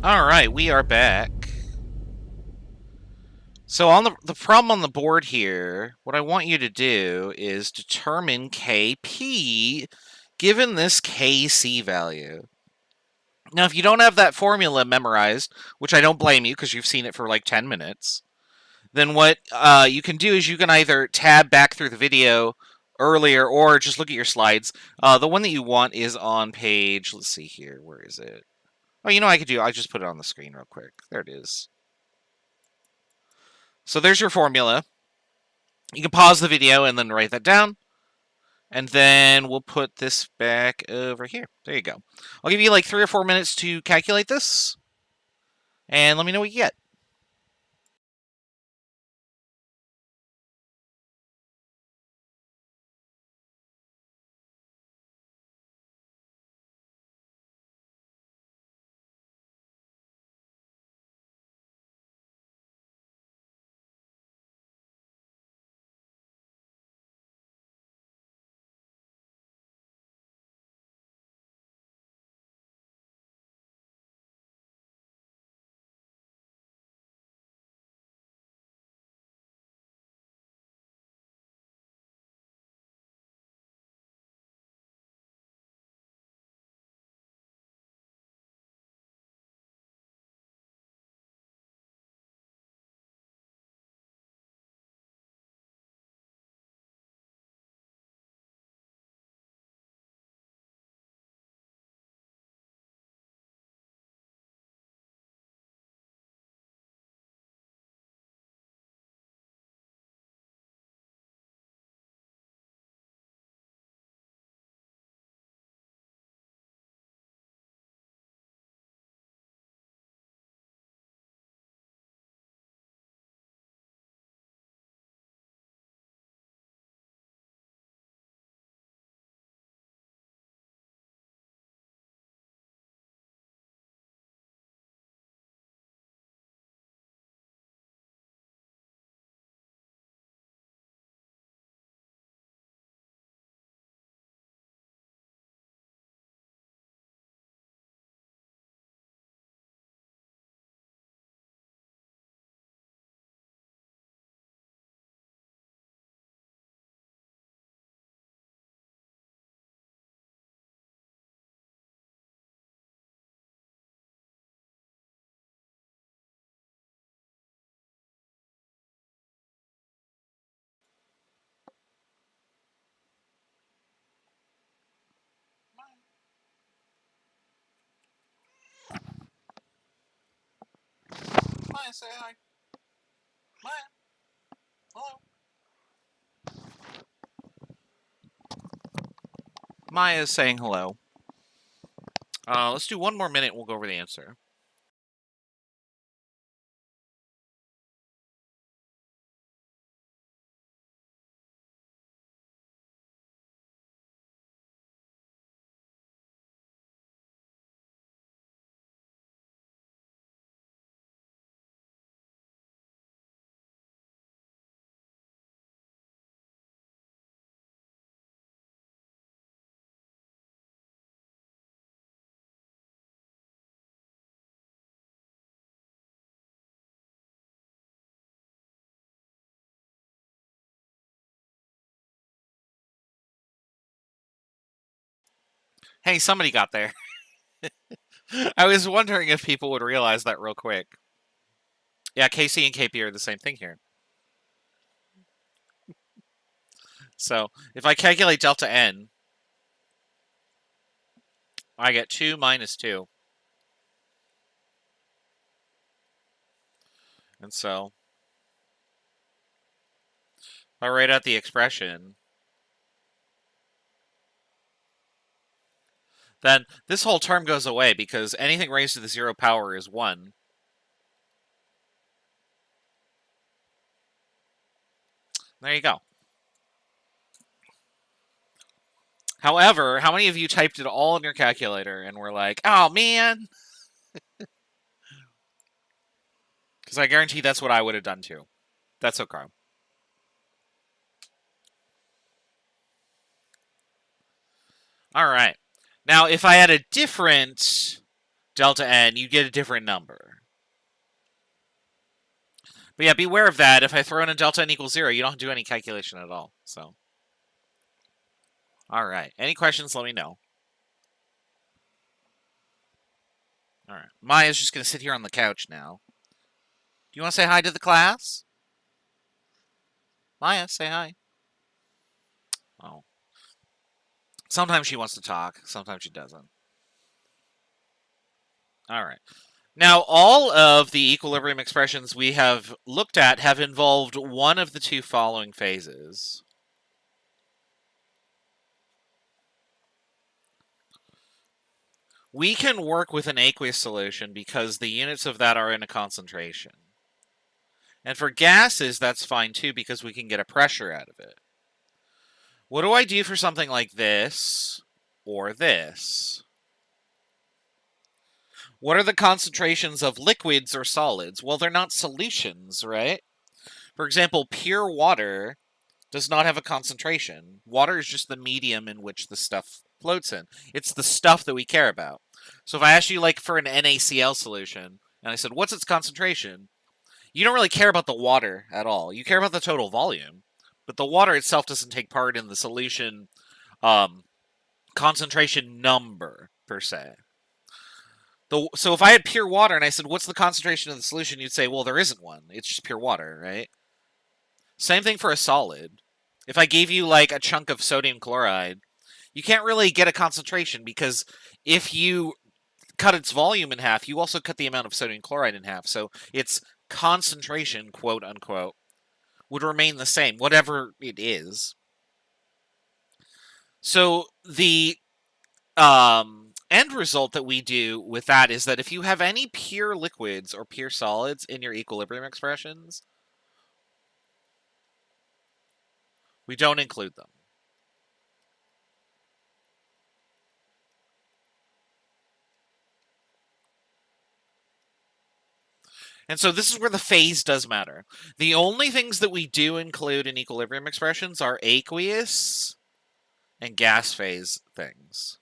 Alright, we are back. So on the problem on the board here, what I want you to do is determine Kp given this Kc value. Now, if you don't have that formula memorized, which I don't blame you because you've seen it for like 10 minutes, then what you can do is you can either tab back through the video earlier or just look at your slides. The one that you want is on page, let's see here, where is it? Oh, you know what I could do? I just put it on the screen real quick. There it is. So there's your formula. You can pause the video and then write that down. And then we'll put this back over here. There you go. I'll give you like 3 or 4 minutes to calculate this. And let me know what you get. Maya, say hi. Maya, hello. Maya's saying hello. Let's do 1 more minute. We'll go over the answer. Hey, somebody got there. I was wondering if people would realize that real quick. Yeah, KC and KP are the same thing here. So if I calculate delta N, I get 2 minus 2. And so if I write out the expression, then this whole term goes away because anything raised to the 0 power is 1. There you go. However, how many of you typed it all in your calculator and were like, oh, man? Because I guarantee that's what I would have done too. That's okay. All right. Now, if I had a different delta n, you get a different number. But yeah, beware of that. If I throw in a delta n equals 0, you don't have to do any calculation at all. So, all right. Any questions, let me know. All right. Maya's just going to sit here on the couch now. Do you want to say hi to the class? Maya, say hi. Oh. Sometimes she wants to talk. Sometimes she doesn't. All right. Now, all of the equilibrium expressions we have looked at have involved one of the two following phases. We can work with an aqueous solution because the units of that are in a concentration. And for gases, that's fine too because we can get a pressure out of it. What do I do for something like this or this? What are the concentrations of liquids or solids? Well, they're not solutions, right? For example, pure water does not have a concentration. Water is just the medium in which the stuff floats in. It's the stuff that we care about. So if I asked you like for an NaCl solution, and I said, what's its concentration? You don't really care about the water at all. You care about the total volume. But the water itself doesn't take part in the solution concentration number, per se. So if I had pure water and I said, what's the concentration of the solution? You'd say, well, there isn't one. It's just pure water, right? Same thing for a solid. If I gave you like a chunk of sodium chloride, you can't really get a concentration because if you cut its volume in half, you also cut the amount of sodium chloride in half. So its concentration, quote unquote, would remain the same, whatever it is. So the end result that we do with that is that if you have any pure liquids or pure solids in your equilibrium expressions, we don't include them. And so this is where the phase does matter. The only things that we do include in equilibrium expressions are aqueous and gas phase things.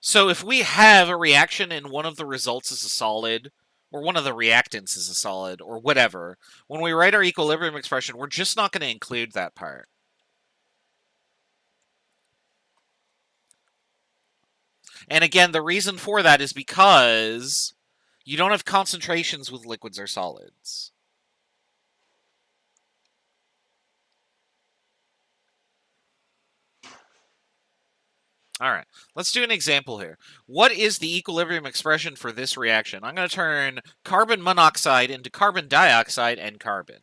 So if we have a reaction and one of the results is a solid, or one of the reactants is a solid, or whatever, when we write our equilibrium expression, we're just not going to include that part. And again, the reason for that is because you don't have concentrations with liquids or solids. All right, let's do an example here. What is the equilibrium expression for this reaction? I'm going to turn carbon monoxide into carbon dioxide and carbon.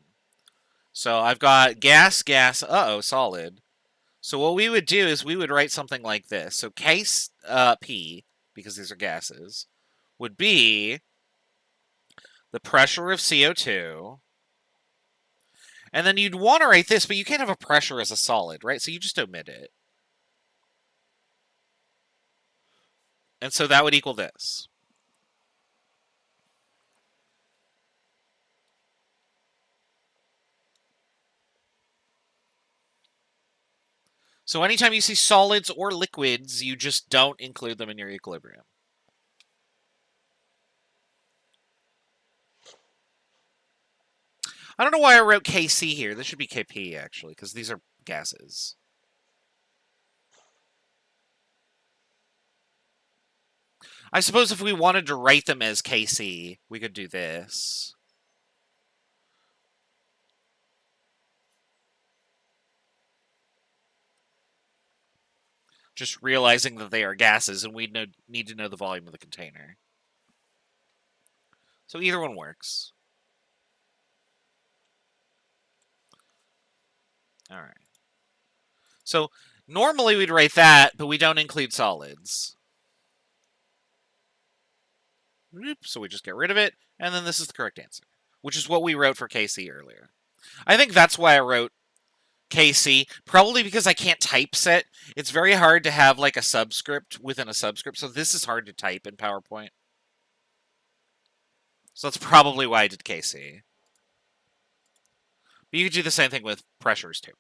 So I've got gas, solid. So what we would do is we would write something like this. So case P, because these are gases, would be the pressure of CO2. And then you'd want to write this, but you can't have a pressure as a solid, right? So you just omit it. And so that would equal this. So anytime you see solids or liquids, you just don't include them in your equilibrium. I don't know why I wrote Kc here. This should be Kp, actually, because these are gases. I suppose if we wanted to write them as Kc, we could do this. Just realizing that they are gases, and we need to know the volume of the container. So either one works. All right. So normally we'd write that, but we don't include solids. So we just get rid of it, and then this is the correct answer, which is what we wrote for Kc earlier. I think that's why I wrote Kc, probably because I can't typeset. It's very hard to have like a subscript within a subscript, so this is hard to type in PowerPoint. So that's probably why I did Kc. But you could do the same thing with pressures too.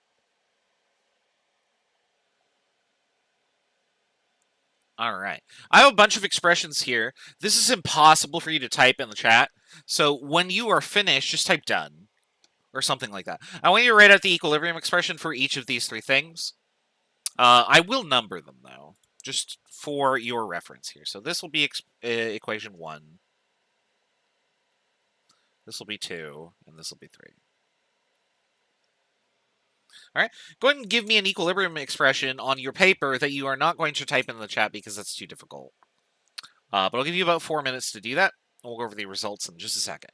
All right. I have a bunch of expressions here. This is impossible for you to type in the chat. So when you are finished, just type done or something like that. I want you to write out the equilibrium expression for each of these three things. I will number them, though, just for your reference here. So this will be equation 1. This will be 2, and this will be 3. All right. Go ahead and give me an equilibrium expression on your paper that you are not going to type in the chat because that's too difficult. But I'll give you about 4 minutes to do that, and we'll go over the results in just a second.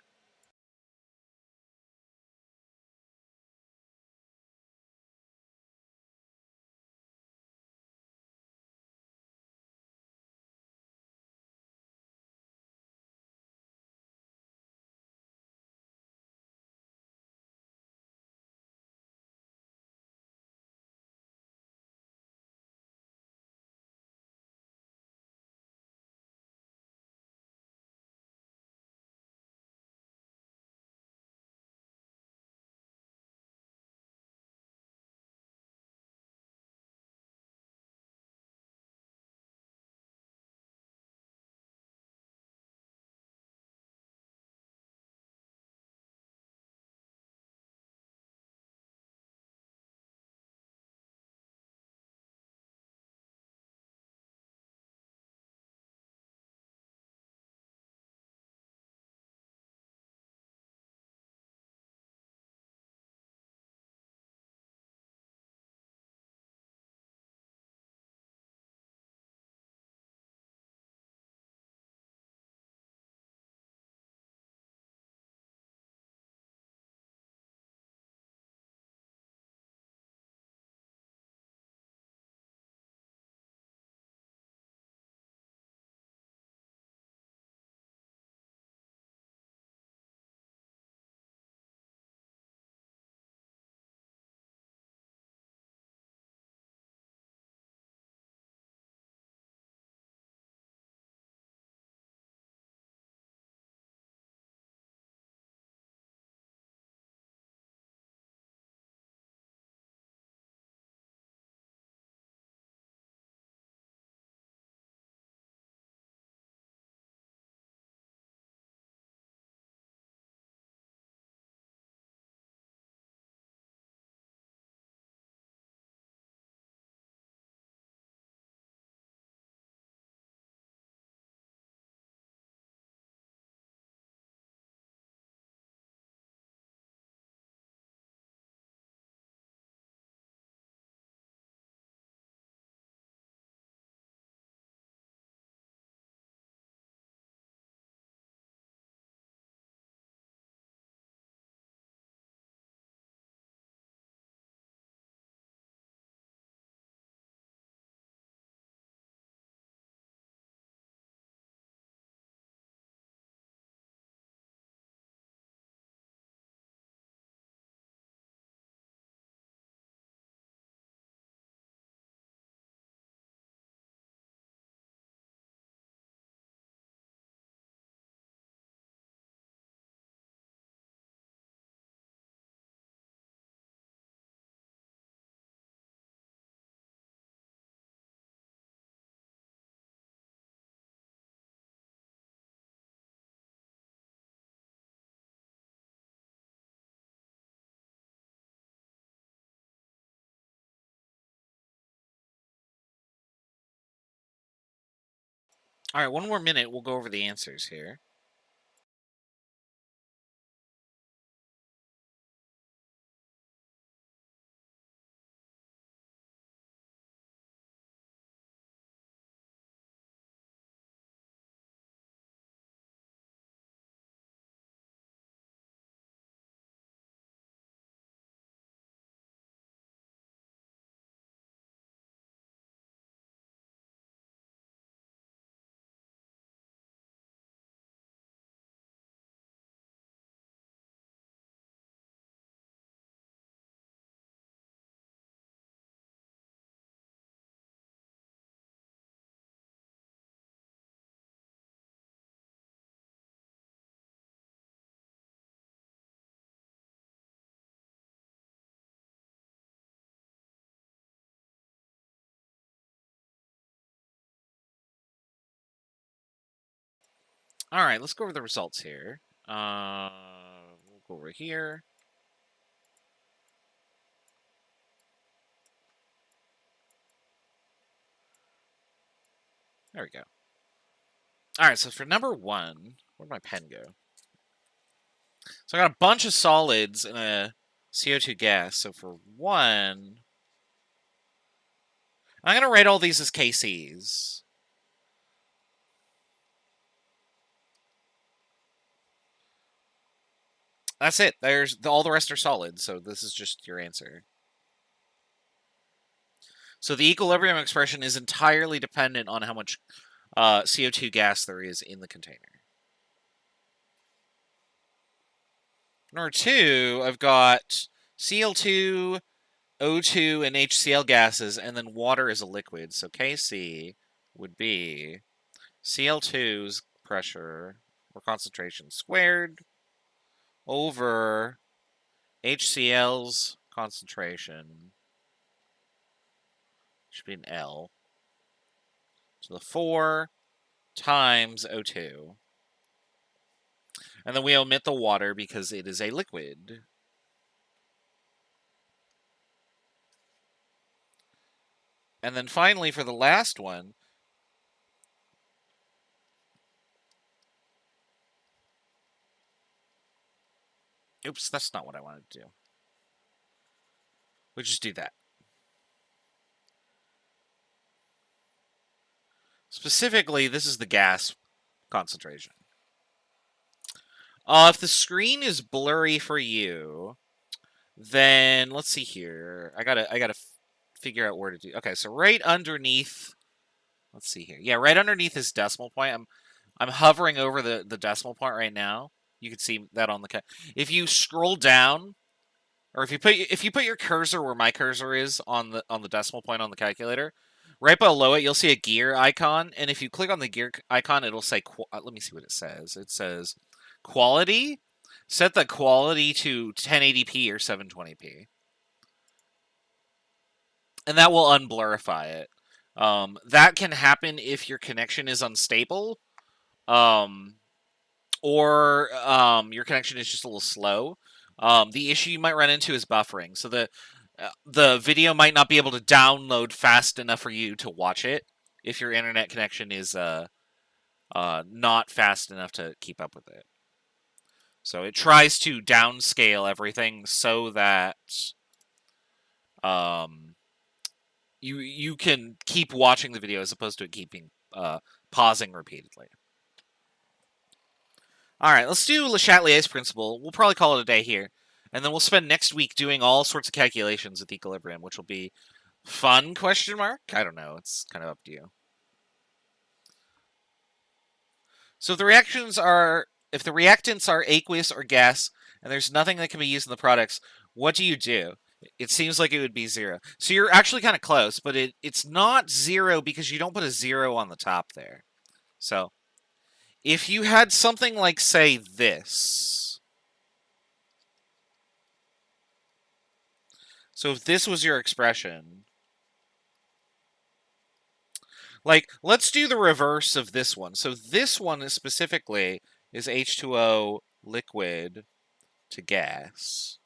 All right, 1 more minute. We'll go over the answers here. All right, let's go over the results here. We'll go over here. There we go. All right, so for number 1, where'd my pen go? So I got a bunch of solids in a CO2 gas. So for 1, I'm going to write all these as KCs. That's it. All the rest are solids, so this is just your answer. So the equilibrium expression is entirely dependent on how much CO2 gas there is in the container. Number 2, I've got Cl2, O2, and HCl gases, and then water is a liquid. So Kc would be Cl2's pressure or concentration squared over HCl's concentration, should be an L, to the 4 times O2. And then we omit the water because it is a liquid. And then finally, for the last one, oops, that's not what I wanted to do. We'll just do that. Specifically, this is the gas concentration. If the screen is blurry for you, then let's see here. I gotta figure out where to do. Okay, so right underneath. Let's see here. Yeah, right underneath this decimal point. I'm hovering over the decimal point right now. You can see that on the. If you scroll down, or if you put your cursor where my cursor is on the decimal point on the calculator, right below it, you'll see a gear icon, and if you click on the gear icon, it'll say. Let me see what it says. It says quality. Set the quality to 1080p or 720p, and that will unblurify it. That can happen if your connection is unstable, or your connection is just a little slow. The issue you might run into is buffering. So the video might not be able to download fast enough for you to watch it if your internet connection is not fast enough to keep up with it. So it tries to downscale everything so that you can keep watching the video as opposed to it keeping pausing repeatedly. All right, let's do Le Chatelier's principle. We'll probably call it a day here. And then we'll spend next week doing all sorts of calculations with equilibrium, which will be fun, question mark? I don't know. It's kind of up to you. So if the reactants are aqueous or gas, and there's nothing that can be used in the products, what do you do? It seems like it would be 0. So you're actually kind of close, but it's not 0 because you don't put a 0 on the top there. So if you had something like, say, this. So if this was your expression, like, let's do the reverse of this one. So this one is specifically is H2O liquid to gas.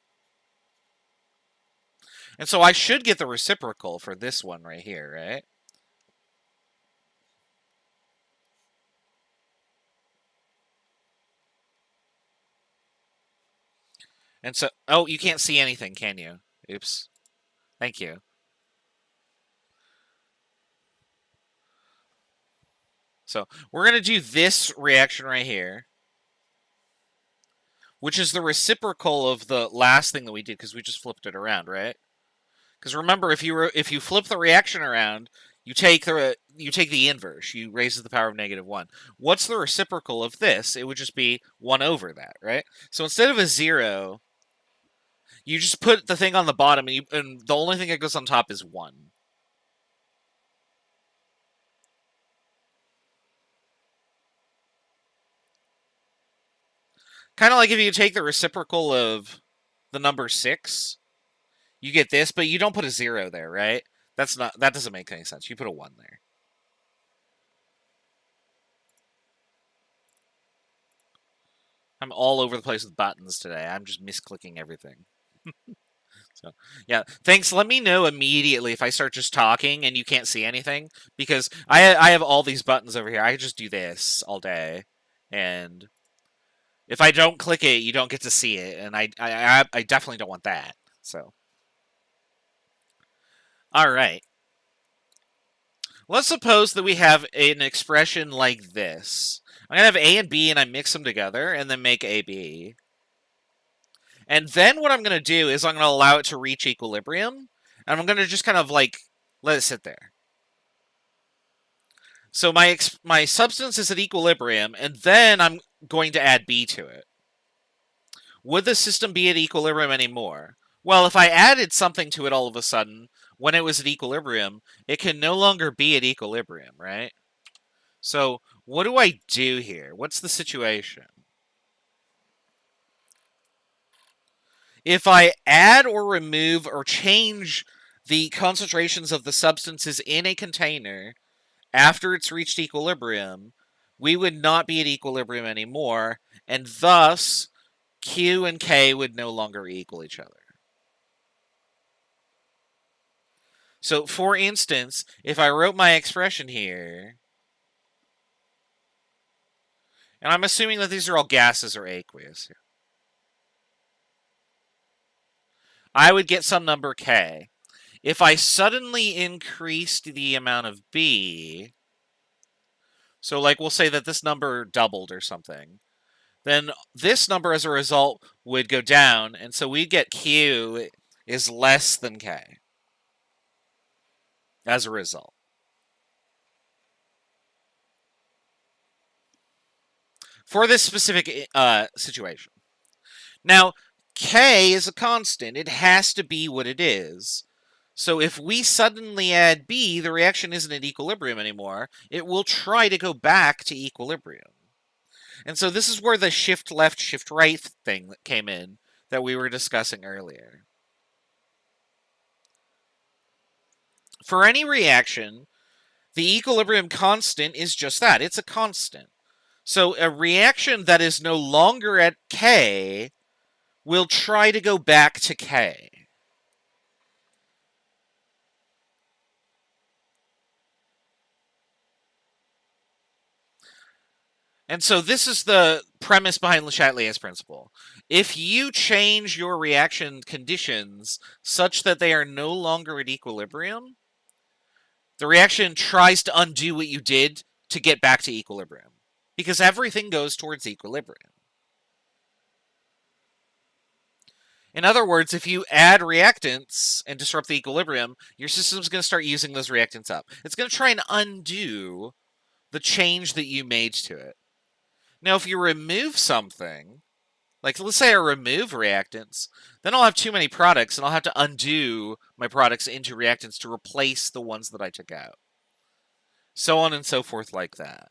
And so I should get the reciprocal for this one right here, right? And so, oh, you can't see anything, can you? Oops. Thank you. So we're going to do this reaction right here, which is the reciprocal of the last thing that we did because we just flipped it around, right? Because remember, if you flip the reaction around, you take the inverse. You raise to the power of -1. What's the reciprocal of this? It would just be 1 over that, right? So instead of a 0, you just put the thing on the bottom, and the only thing that goes on top is 1. Kind of like if you take the reciprocal of the number 6, you get this, but you don't put a 0 there, right? That doesn't make any sense. You put a 1 there. I'm all over the place with buttons today. I'm just misclicking everything. So, yeah, thanks. Let me know immediately if I start just talking and you can't see anything, because I have all these buttons over here. I just do this all day, and if I don't click it, you don't get to see it, and I definitely don't want that. So, all right. Let's suppose that we have an expression like this. I'm gonna have a and b, and I mix them together, and then make ab. And then what I'm gonna do is I'm gonna allow it to reach equilibrium, and I'm gonna just kind of like let it sit there. So my substance is at equilibrium, and then I'm going to add B to it. Would the system be at equilibrium anymore? Well, if I added something to it all of a sudden, when it was at equilibrium, it can no longer be at equilibrium, right? So what do I do here? What's the situation? If I add or remove or change the concentrations of the substances in a container after it's reached equilibrium, we would not be at equilibrium anymore, and thus Q and K would no longer equal each other. So, for instance, if I wrote my expression here, and I'm assuming that these are all gases or aqueous, I would get some number K. If I suddenly increased the amount of B, so like we'll say that this number doubled or something, then this number as a result would go down, and so we'd get Q is less than K as a result. For this specific situation. Now, K is a constant. It has to be what it is. So if we suddenly add B, the reaction isn't at equilibrium anymore. It will try to go back to equilibrium. And so this is where the shift left, shift right thing that came in that we were discussing earlier. For any reaction, the equilibrium constant is just that. It's a constant. So a reaction that is no longer at K will try to go back to K. And so this is the premise behind Le Chatelier's principle. If you change your reaction conditions such that they are no longer at equilibrium, the reaction tries to undo what you did to get back to equilibrium, because everything goes towards equilibrium. In other words, if you add reactants and disrupt the equilibrium, your system's going to start using those reactants up. It's going to try and undo the change that you made to it. Now, if you remove something, like let's say I remove reactants, then I'll have too many products, and I'll have to undo my products into reactants to replace the ones that I took out. So on and so forth like that.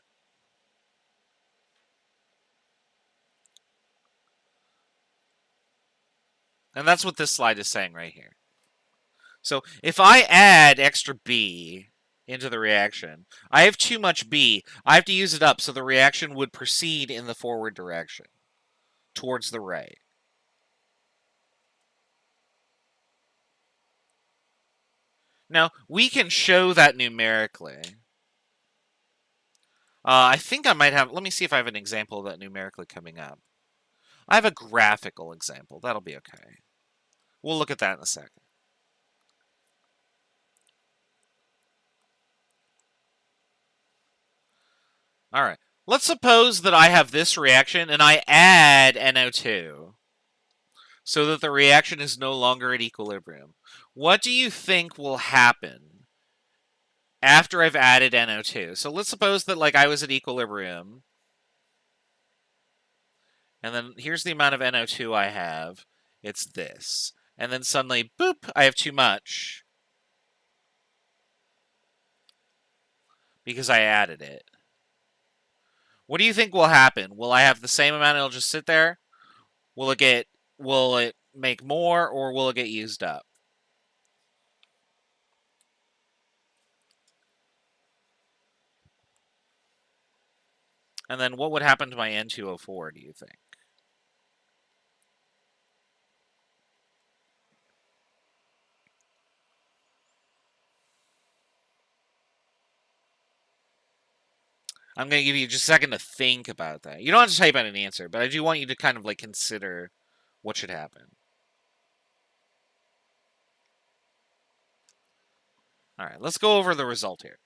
And that's what this slide is saying right here. So if I add extra B into the reaction, I have too much B. I have to use it up so the reaction would proceed in the forward direction, towards the right. Now, we can show that numerically. I think I might have, let me see if I have an example of that numerically coming up. I have a graphical example. That'll be okay. We'll look at that in a second. All right. Let's suppose that I have this reaction and I add NO2 so that the reaction is no longer at equilibrium. What do you think will happen after I've added NO2? So let's suppose that like I was at equilibrium, and then here's the amount of NO2 I have. It's this. And then suddenly, boop, I have too much because I added it. What do you think will happen? Will I have the same amount and it'll just sit there? Will it make more, or will it get used up? And then what would happen to my N2O4, do you think? I'm going to give you just a second to think about that. You don't have to type out an answer, but I do want you to kind of like consider what should happen. All right, let's go over the result here.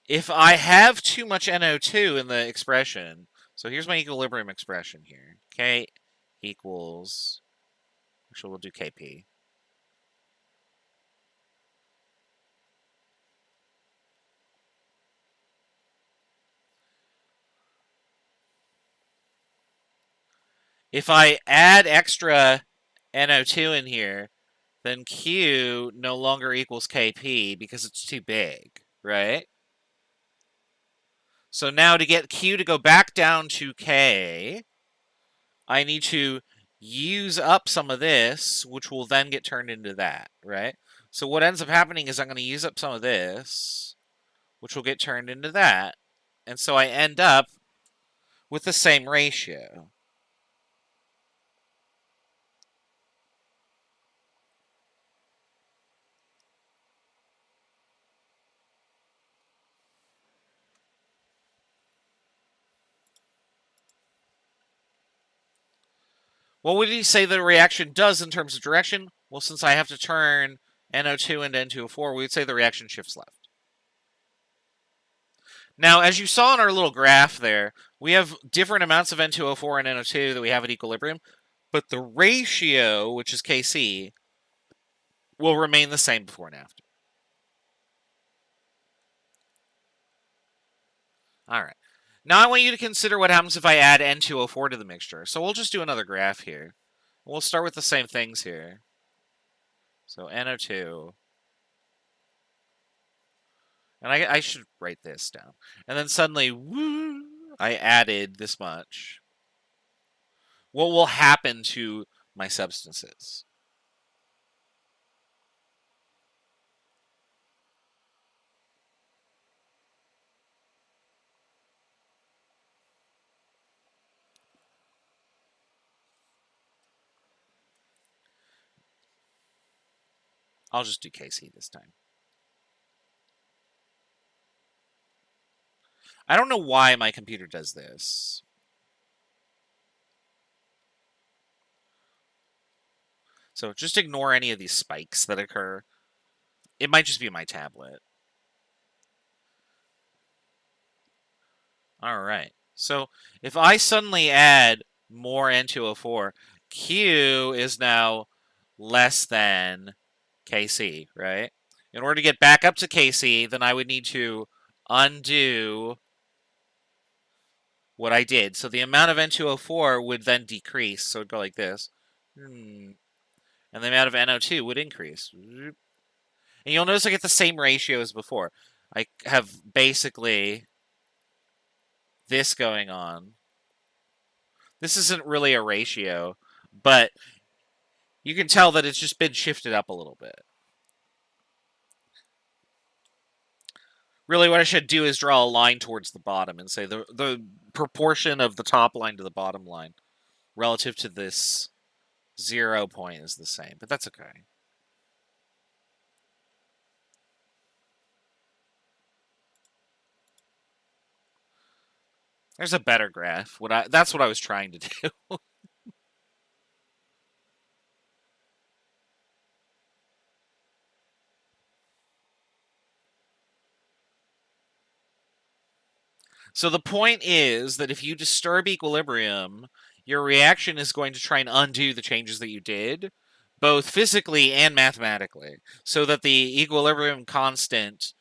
If I have too much NO2 in the expression, so here's my equilibrium expression here. K equals, actually we'll do Kp. If I add extra NO2 in here, then Q no longer equals Kp because it's too big, right? So now to get Q to go back down to K, I need to use up some of this, which will then get turned into that, right? So what ends up happening is I'm going to use up some of this, which will get turned into that. And so I end up with the same ratio. What would you say the reaction does in terms of direction? Well, since I have to turn NO2 into N2O4, we would say the reaction shifts left. Now, as you saw in our little graph there, we have different amounts of N2O4 and NO2 that we have at equilibrium, but the ratio, which is Kc, will remain the same before and after. All right. Now I want you to consider what happens if I add N2O4 to the mixture. So we'll just do another graph here. We'll start with the same things here. So NO2. And I should write this down. And then suddenly, woo, I added this much. What will happen to my substances? I'll just do Kc this time. I don't know why my computer does this. So just ignore any of these spikes that occur. It might just be my tablet. All right. So if I suddenly add more N2O4, Q is now less than Kc, right? In order to get back up to Kc, then I would need to undo what I did. So the amount of N2O4 would then decrease. So it'd go like this. And the amount of NO2 would increase. And you'll notice I get the same ratio as before. I have basically this going on. This isn't really a ratio, but you can tell that it's just been shifted up a little bit. Really, what I should do is draw a line towards the bottom and say the proportion of the top line to the bottom line relative to this 0 point is the same, but that's okay. There's a better graph. That's what I was trying to do. So the point is that if you disturb equilibrium, your reaction is going to try and undo the changes that you did, both physically and mathematically, so that the equilibrium constant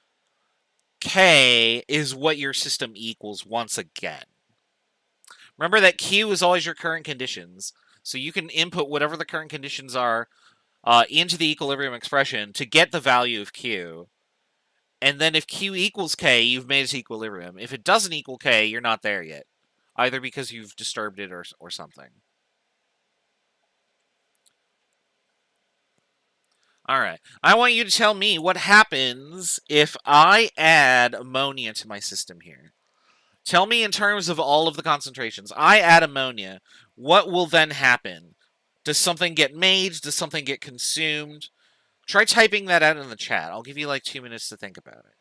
K is what your system equals once again. Remember that Q is always your current conditions, so you can input whatever the current conditions are into the equilibrium expression to get the value of Q. And then if Q equals K, you've made it to equilibrium. If it doesn't equal K, you're not there yet, either because you've disturbed it or something. All right. I want you to tell me what happens if I add ammonia to my system here. Tell me in terms of all of the concentrations. I add ammonia. What will then happen? Does something get made? Does something get consumed? Try typing that out in the chat. I'll give you like 2 minutes to think about it.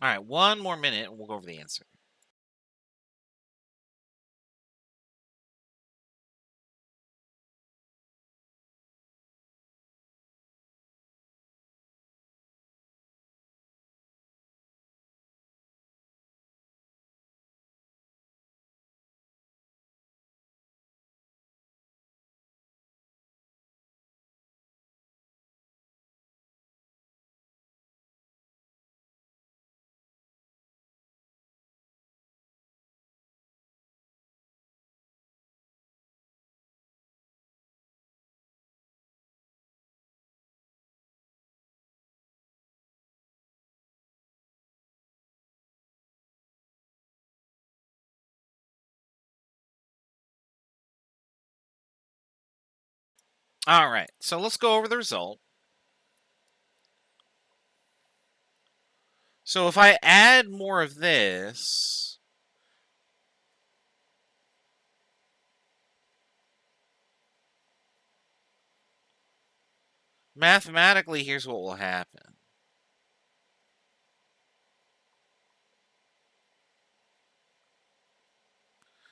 All right, one more minute and we'll go over the answer. All right, so let's go over the result. So if I add more of this, mathematically, here's what will happen.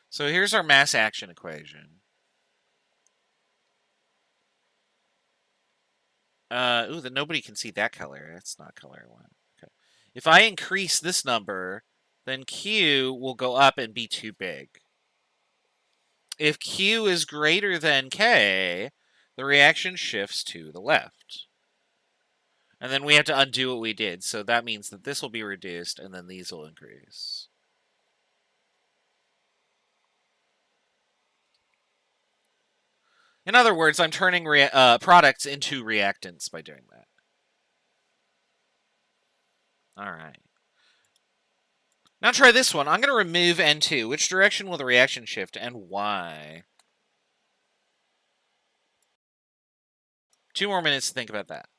So here's our mass action equation. Ooh, then nobody can see that color. That's not color I want. Okay. If I increase this number, then Q will go up and be too big. If Q is greater than K, the reaction shifts to the left. And then we have to undo what we did. So that means that this will be reduced and then these will increase. In other words, I'm turning products into reactants by doing that. All right. Now try this one. I'm going to remove N2. Which direction will the reaction shift and why? 2 more minutes to think about that.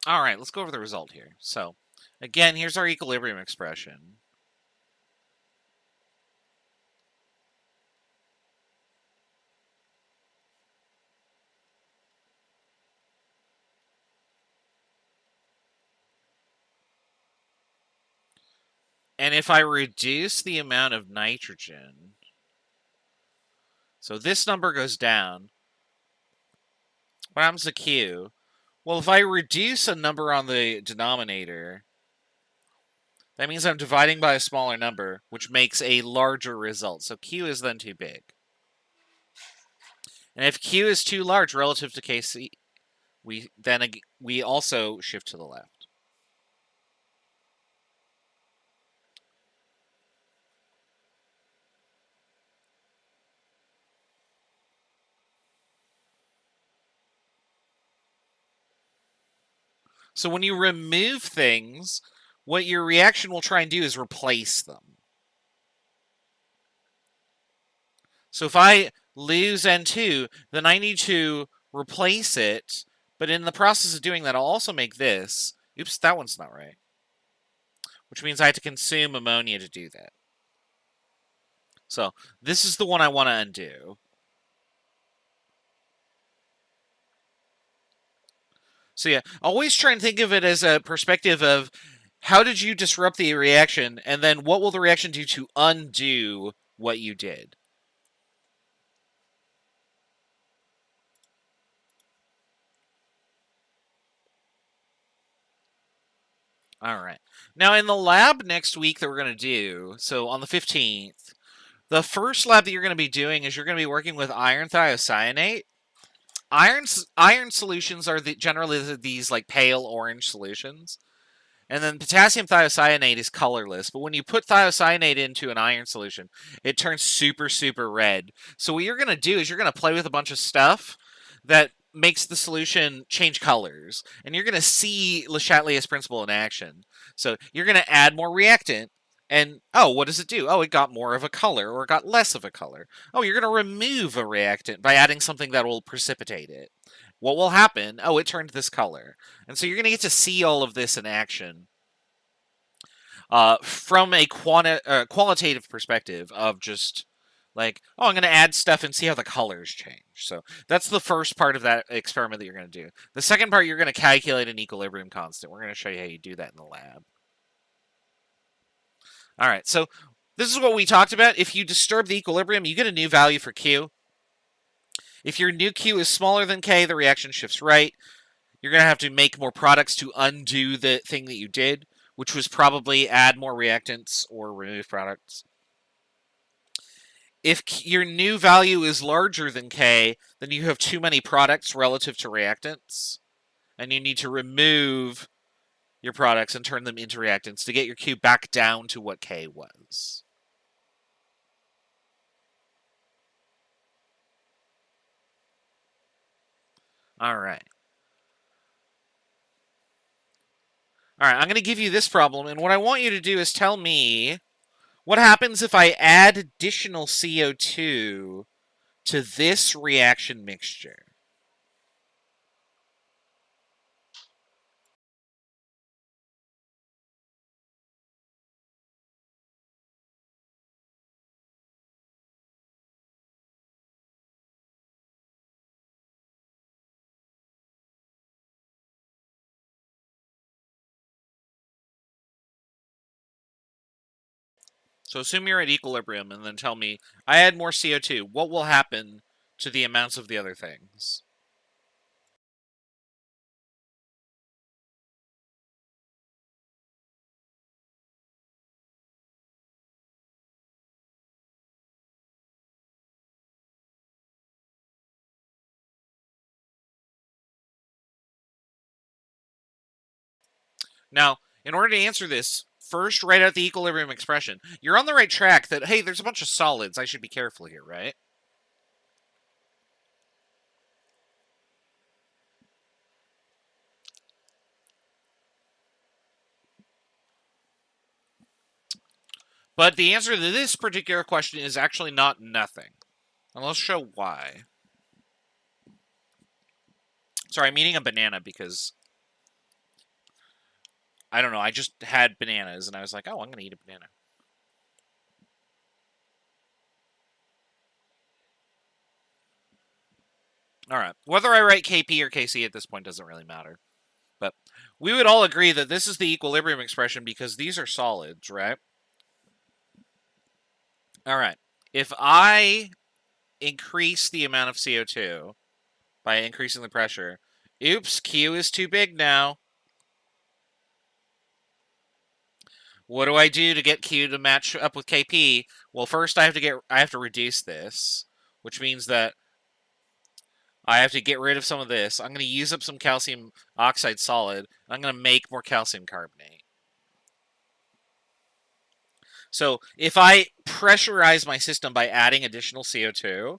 All right, let's go over the result here. So, again, here's our equilibrium expression. And if I reduce the amount of nitrogen, so this number goes down, what happens to Q? Well, if I reduce a number on the denominator, that means I'm dividing by a smaller number, which makes a larger result. So Q is then too big. And if Q is too large relative to KC, we also shift to the left. So when you remove things, what your reaction will try and do is replace them. So if I lose N2, then I need to replace it, but in the process of doing that, I'll also make this. Oops, that one's not right. Which means I have to consume ammonia to do that. So this is the one I want to undo. So yeah, always try and think of it as a perspective of how did you disrupt the reaction, and then what will the reaction do to undo what you did? All right. Now in the lab next week that we're going to do, so on the 15th, the first lab that you're going to be doing is you're going to be working with iron thiocyanate. Iron solutions are generally these like pale orange solutions. And then potassium thiocyanate is colorless, but when you put thiocyanate into an iron solution, it turns super, super red. So what you're going to do is you're going to play with a bunch of stuff that makes the solution change colors. And you're going to see Le Chatelier's principle in action. So you're going to add more reactant, and oh, what does it do? Oh, it got more of a color, or it got less of a color. Oh, you're going to remove a reactant by adding something that will precipitate it. What will happen? Oh, it turned this color. And so you're going to get to see all of this in action from a qualitative perspective of just like, oh, I'm going to add stuff and see how the colors change. So that's the first part of that experiment that you're going to do. The second part, you're going to calculate an equilibrium constant. We're going to show you how you do that in the lab. All right, so this is what we talked about. If you disturb the equilibrium, you get a new value for Q. If your new Q is smaller than K, the reaction shifts right. You're going to have to make more products to undo the thing that you did, which was probably add more reactants or remove products. If your new value is larger than K, then you have too many products relative to reactants, and you need to remove your products and turn them into reactants to get your Q back down to what K was. All right. All right, I'm going to give you this problem, and what I want you to do is tell me what happens if I add additional CO2 to this reaction mixture. So assume you're at equilibrium and then tell me, I add more CO2. What will happen to the amounts of the other things? Now, in order to answer this, first write out the equilibrium expression. You're on the right track that, hey, there's a bunch of solids. I should be careful here, right? But the answer to this particular question is actually not nothing. And let's show why. Sorry, I'm eating a banana because, I don't know, I just had bananas and I was like, oh, I'm going to eat a banana. All right. Whether I write KP or KC at this point doesn't really matter. But we would all agree that this is the equilibrium expression because these are solids, right? All right. If I increase the amount of CO2 by increasing the pressure, oops, Q is too big now. What do I do to get Q to match up with KP? Well, first I have to reduce this, which means that I have to get rid of some of this. I'm going to use up some calcium oxide solid. I'm going to make more calcium carbonate. So if I pressurize my system by adding additional CO2,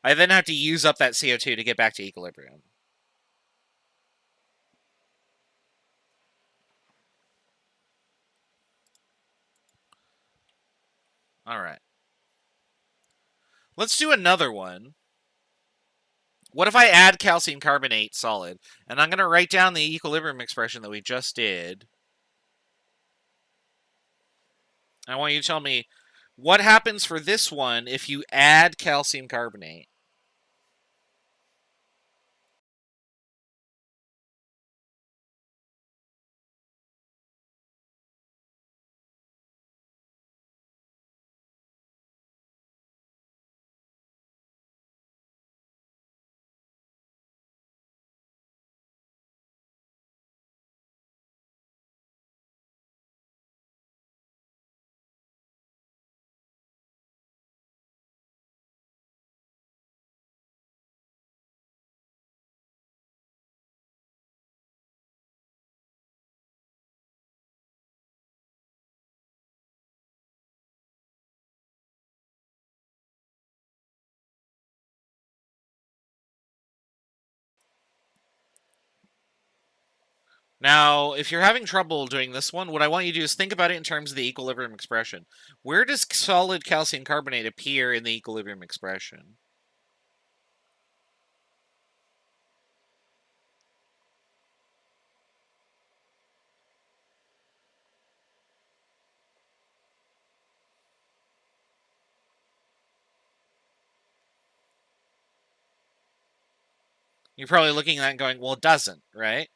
I then have to use up that CO2 to get back to equilibrium. All right. Let's do another one. What if I add calcium carbonate solid? And I'm going to write down the equilibrium expression that we just did. I want you to tell me what happens for this one if you add calcium carbonate. Now, if you're having trouble doing this one, what I want you to do is think about it in terms of the equilibrium expression. Where does solid calcium carbonate appear in the equilibrium expression? You're probably looking at that and going, well, it doesn't, right?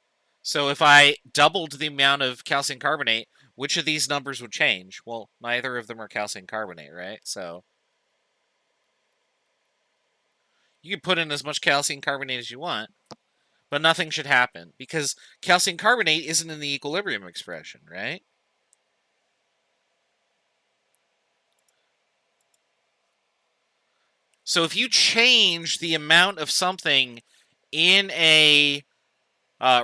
So if I doubled the amount of calcium carbonate, which of these numbers would change? Well, neither of them are calcium carbonate, right? So you can put in as much calcium carbonate as you want, but nothing should happen because calcium carbonate isn't in the equilibrium expression, right? So if you change the amount of something in a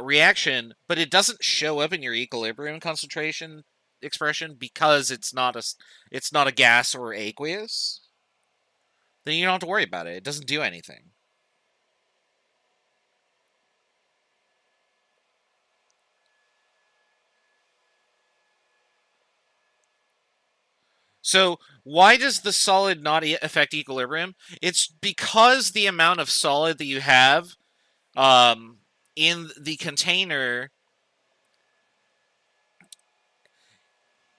reaction, but it doesn't show up in your equilibrium concentration expression because it's not a gas or aqueous, then you don't have to worry about it. It doesn't do anything. So why does the solid not affect equilibrium? It's because the amount of solid that you have in the container.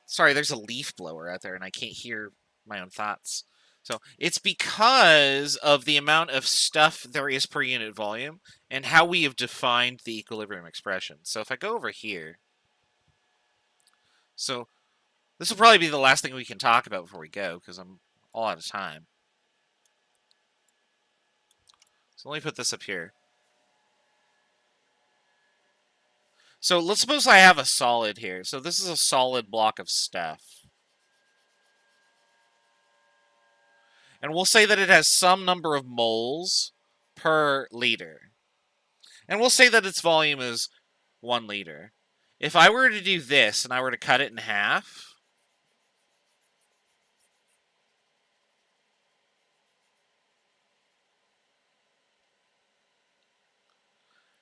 Sorry, there's a leaf blower out there, and I can't hear my own thoughts. So it's because of the amount of stuff there is per unit volume and how we have defined the equilibrium expression. So if I go over here, so this will probably be the last thing we can talk about before we go because I'm all out of time. So let me put this up here. So let's suppose I have a solid here. So this is a solid block of stuff. And we'll say that it has some number of moles per liter. And we'll say that its volume is 1 liter. If I were to do this and I were to cut it in half,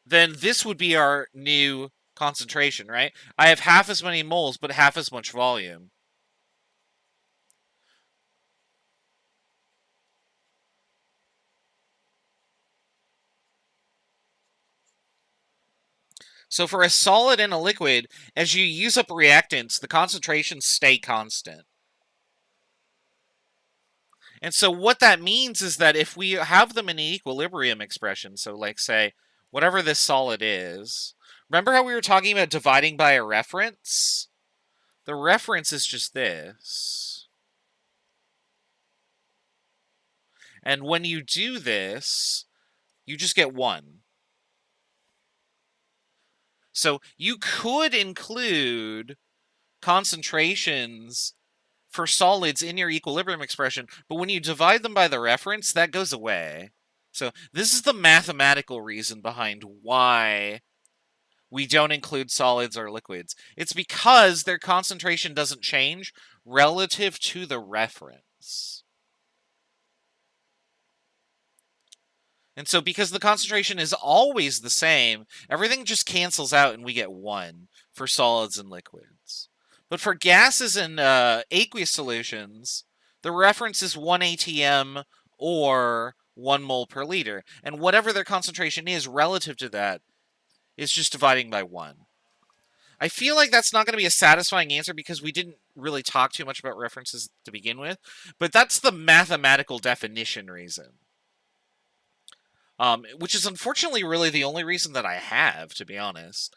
then this would be our new concentration, right? I have half as many moles, but half as much volume. So for a solid and a liquid, as you use up reactants, the concentrations stay constant. And so what that means is that if we have them in an equilibrium expression, so like say, whatever this solid is, remember how we were talking about dividing by a reference? The reference is just this. And when you do this, you just get 1. So you could include concentrations for solids in your equilibrium expression, but when you divide them by the reference, that goes away. So this is the mathematical reason behind why we don't include solids or liquids. It's because their concentration doesn't change relative to the reference. And so because the concentration is always the same, everything just cancels out and we get 1 for solids and liquids. But for gases and aqueous solutions, The reference is 1 ATM or 1 mole per liter. And whatever their concentration is relative to that is just dividing by 1. I feel like that's not going to be a satisfying answer because we didn't really talk too much about references to begin with, but that's the mathematical definition reason. Which is unfortunately really the only reason that I have, to be honest.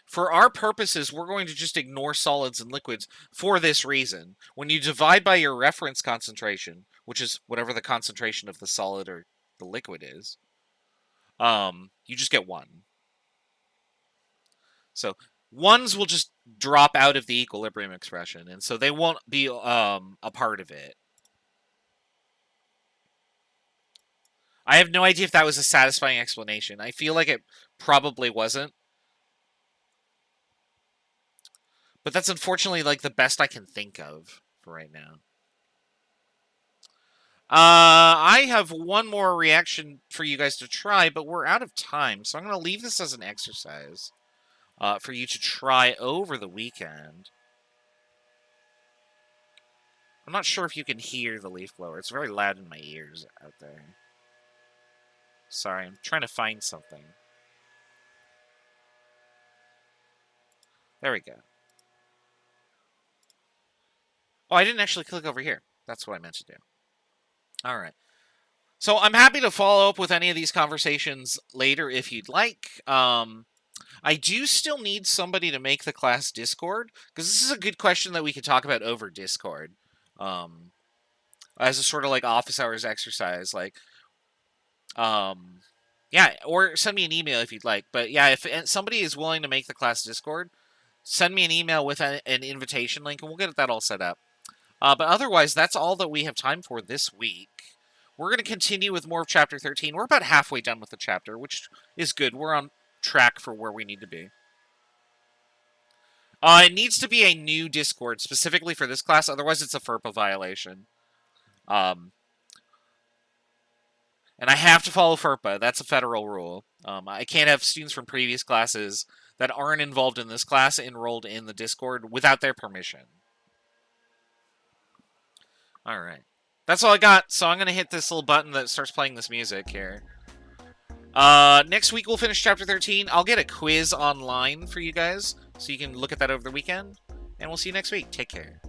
For our purposes, we're going to just ignore solids and liquids for this reason. When you divide by your reference concentration, which is whatever the concentration of the solid or the liquid is, you just get 1. So 1s will just drop out of the equilibrium expression, and so they won't be a part of it. I have no idea if that was a satisfying explanation. I feel like it probably wasn't. But that's unfortunately like the best I can think of for right now. I have one more reaction for you guys to try, but we're out of time, so I'm going to leave this as an exercise for you to try over the weekend. I'm not sure if you can hear the leaf blower. It's very loud in my ears out there. Sorry, I'm trying to find something. There we go. Oh, I didn't actually click over here. That's what I meant to do. All right. So I'm happy to follow up with any of these conversations later if you'd like. I do still need somebody to make the class Discord, because this is a good question that we could talk about over Discord. As a sort of like office hours exercise. Like, yeah, or send me an email if you'd like. But yeah, if somebody is willing to make the class Discord, send me an email with an invitation link, and we'll get that all set up. But otherwise, that's all that we have time for this week. We're going to continue with more of Chapter 13. We're about halfway done with the chapter, which is good. We're on track for where we need to be. It needs to be a new Discord, specifically for this class. Otherwise, it's a FERPA violation. And I have to follow FERPA. That's a federal rule. I can't have students from previous classes that aren't involved in this class enrolled in the Discord without their permission. All right. That's all I got, so I'm going to hit this little button that starts playing this music here. Next week we'll finish Chapter 13. I'll get a quiz online for you guys, so you can look at that over the weekend. And we'll see you next week. Take care.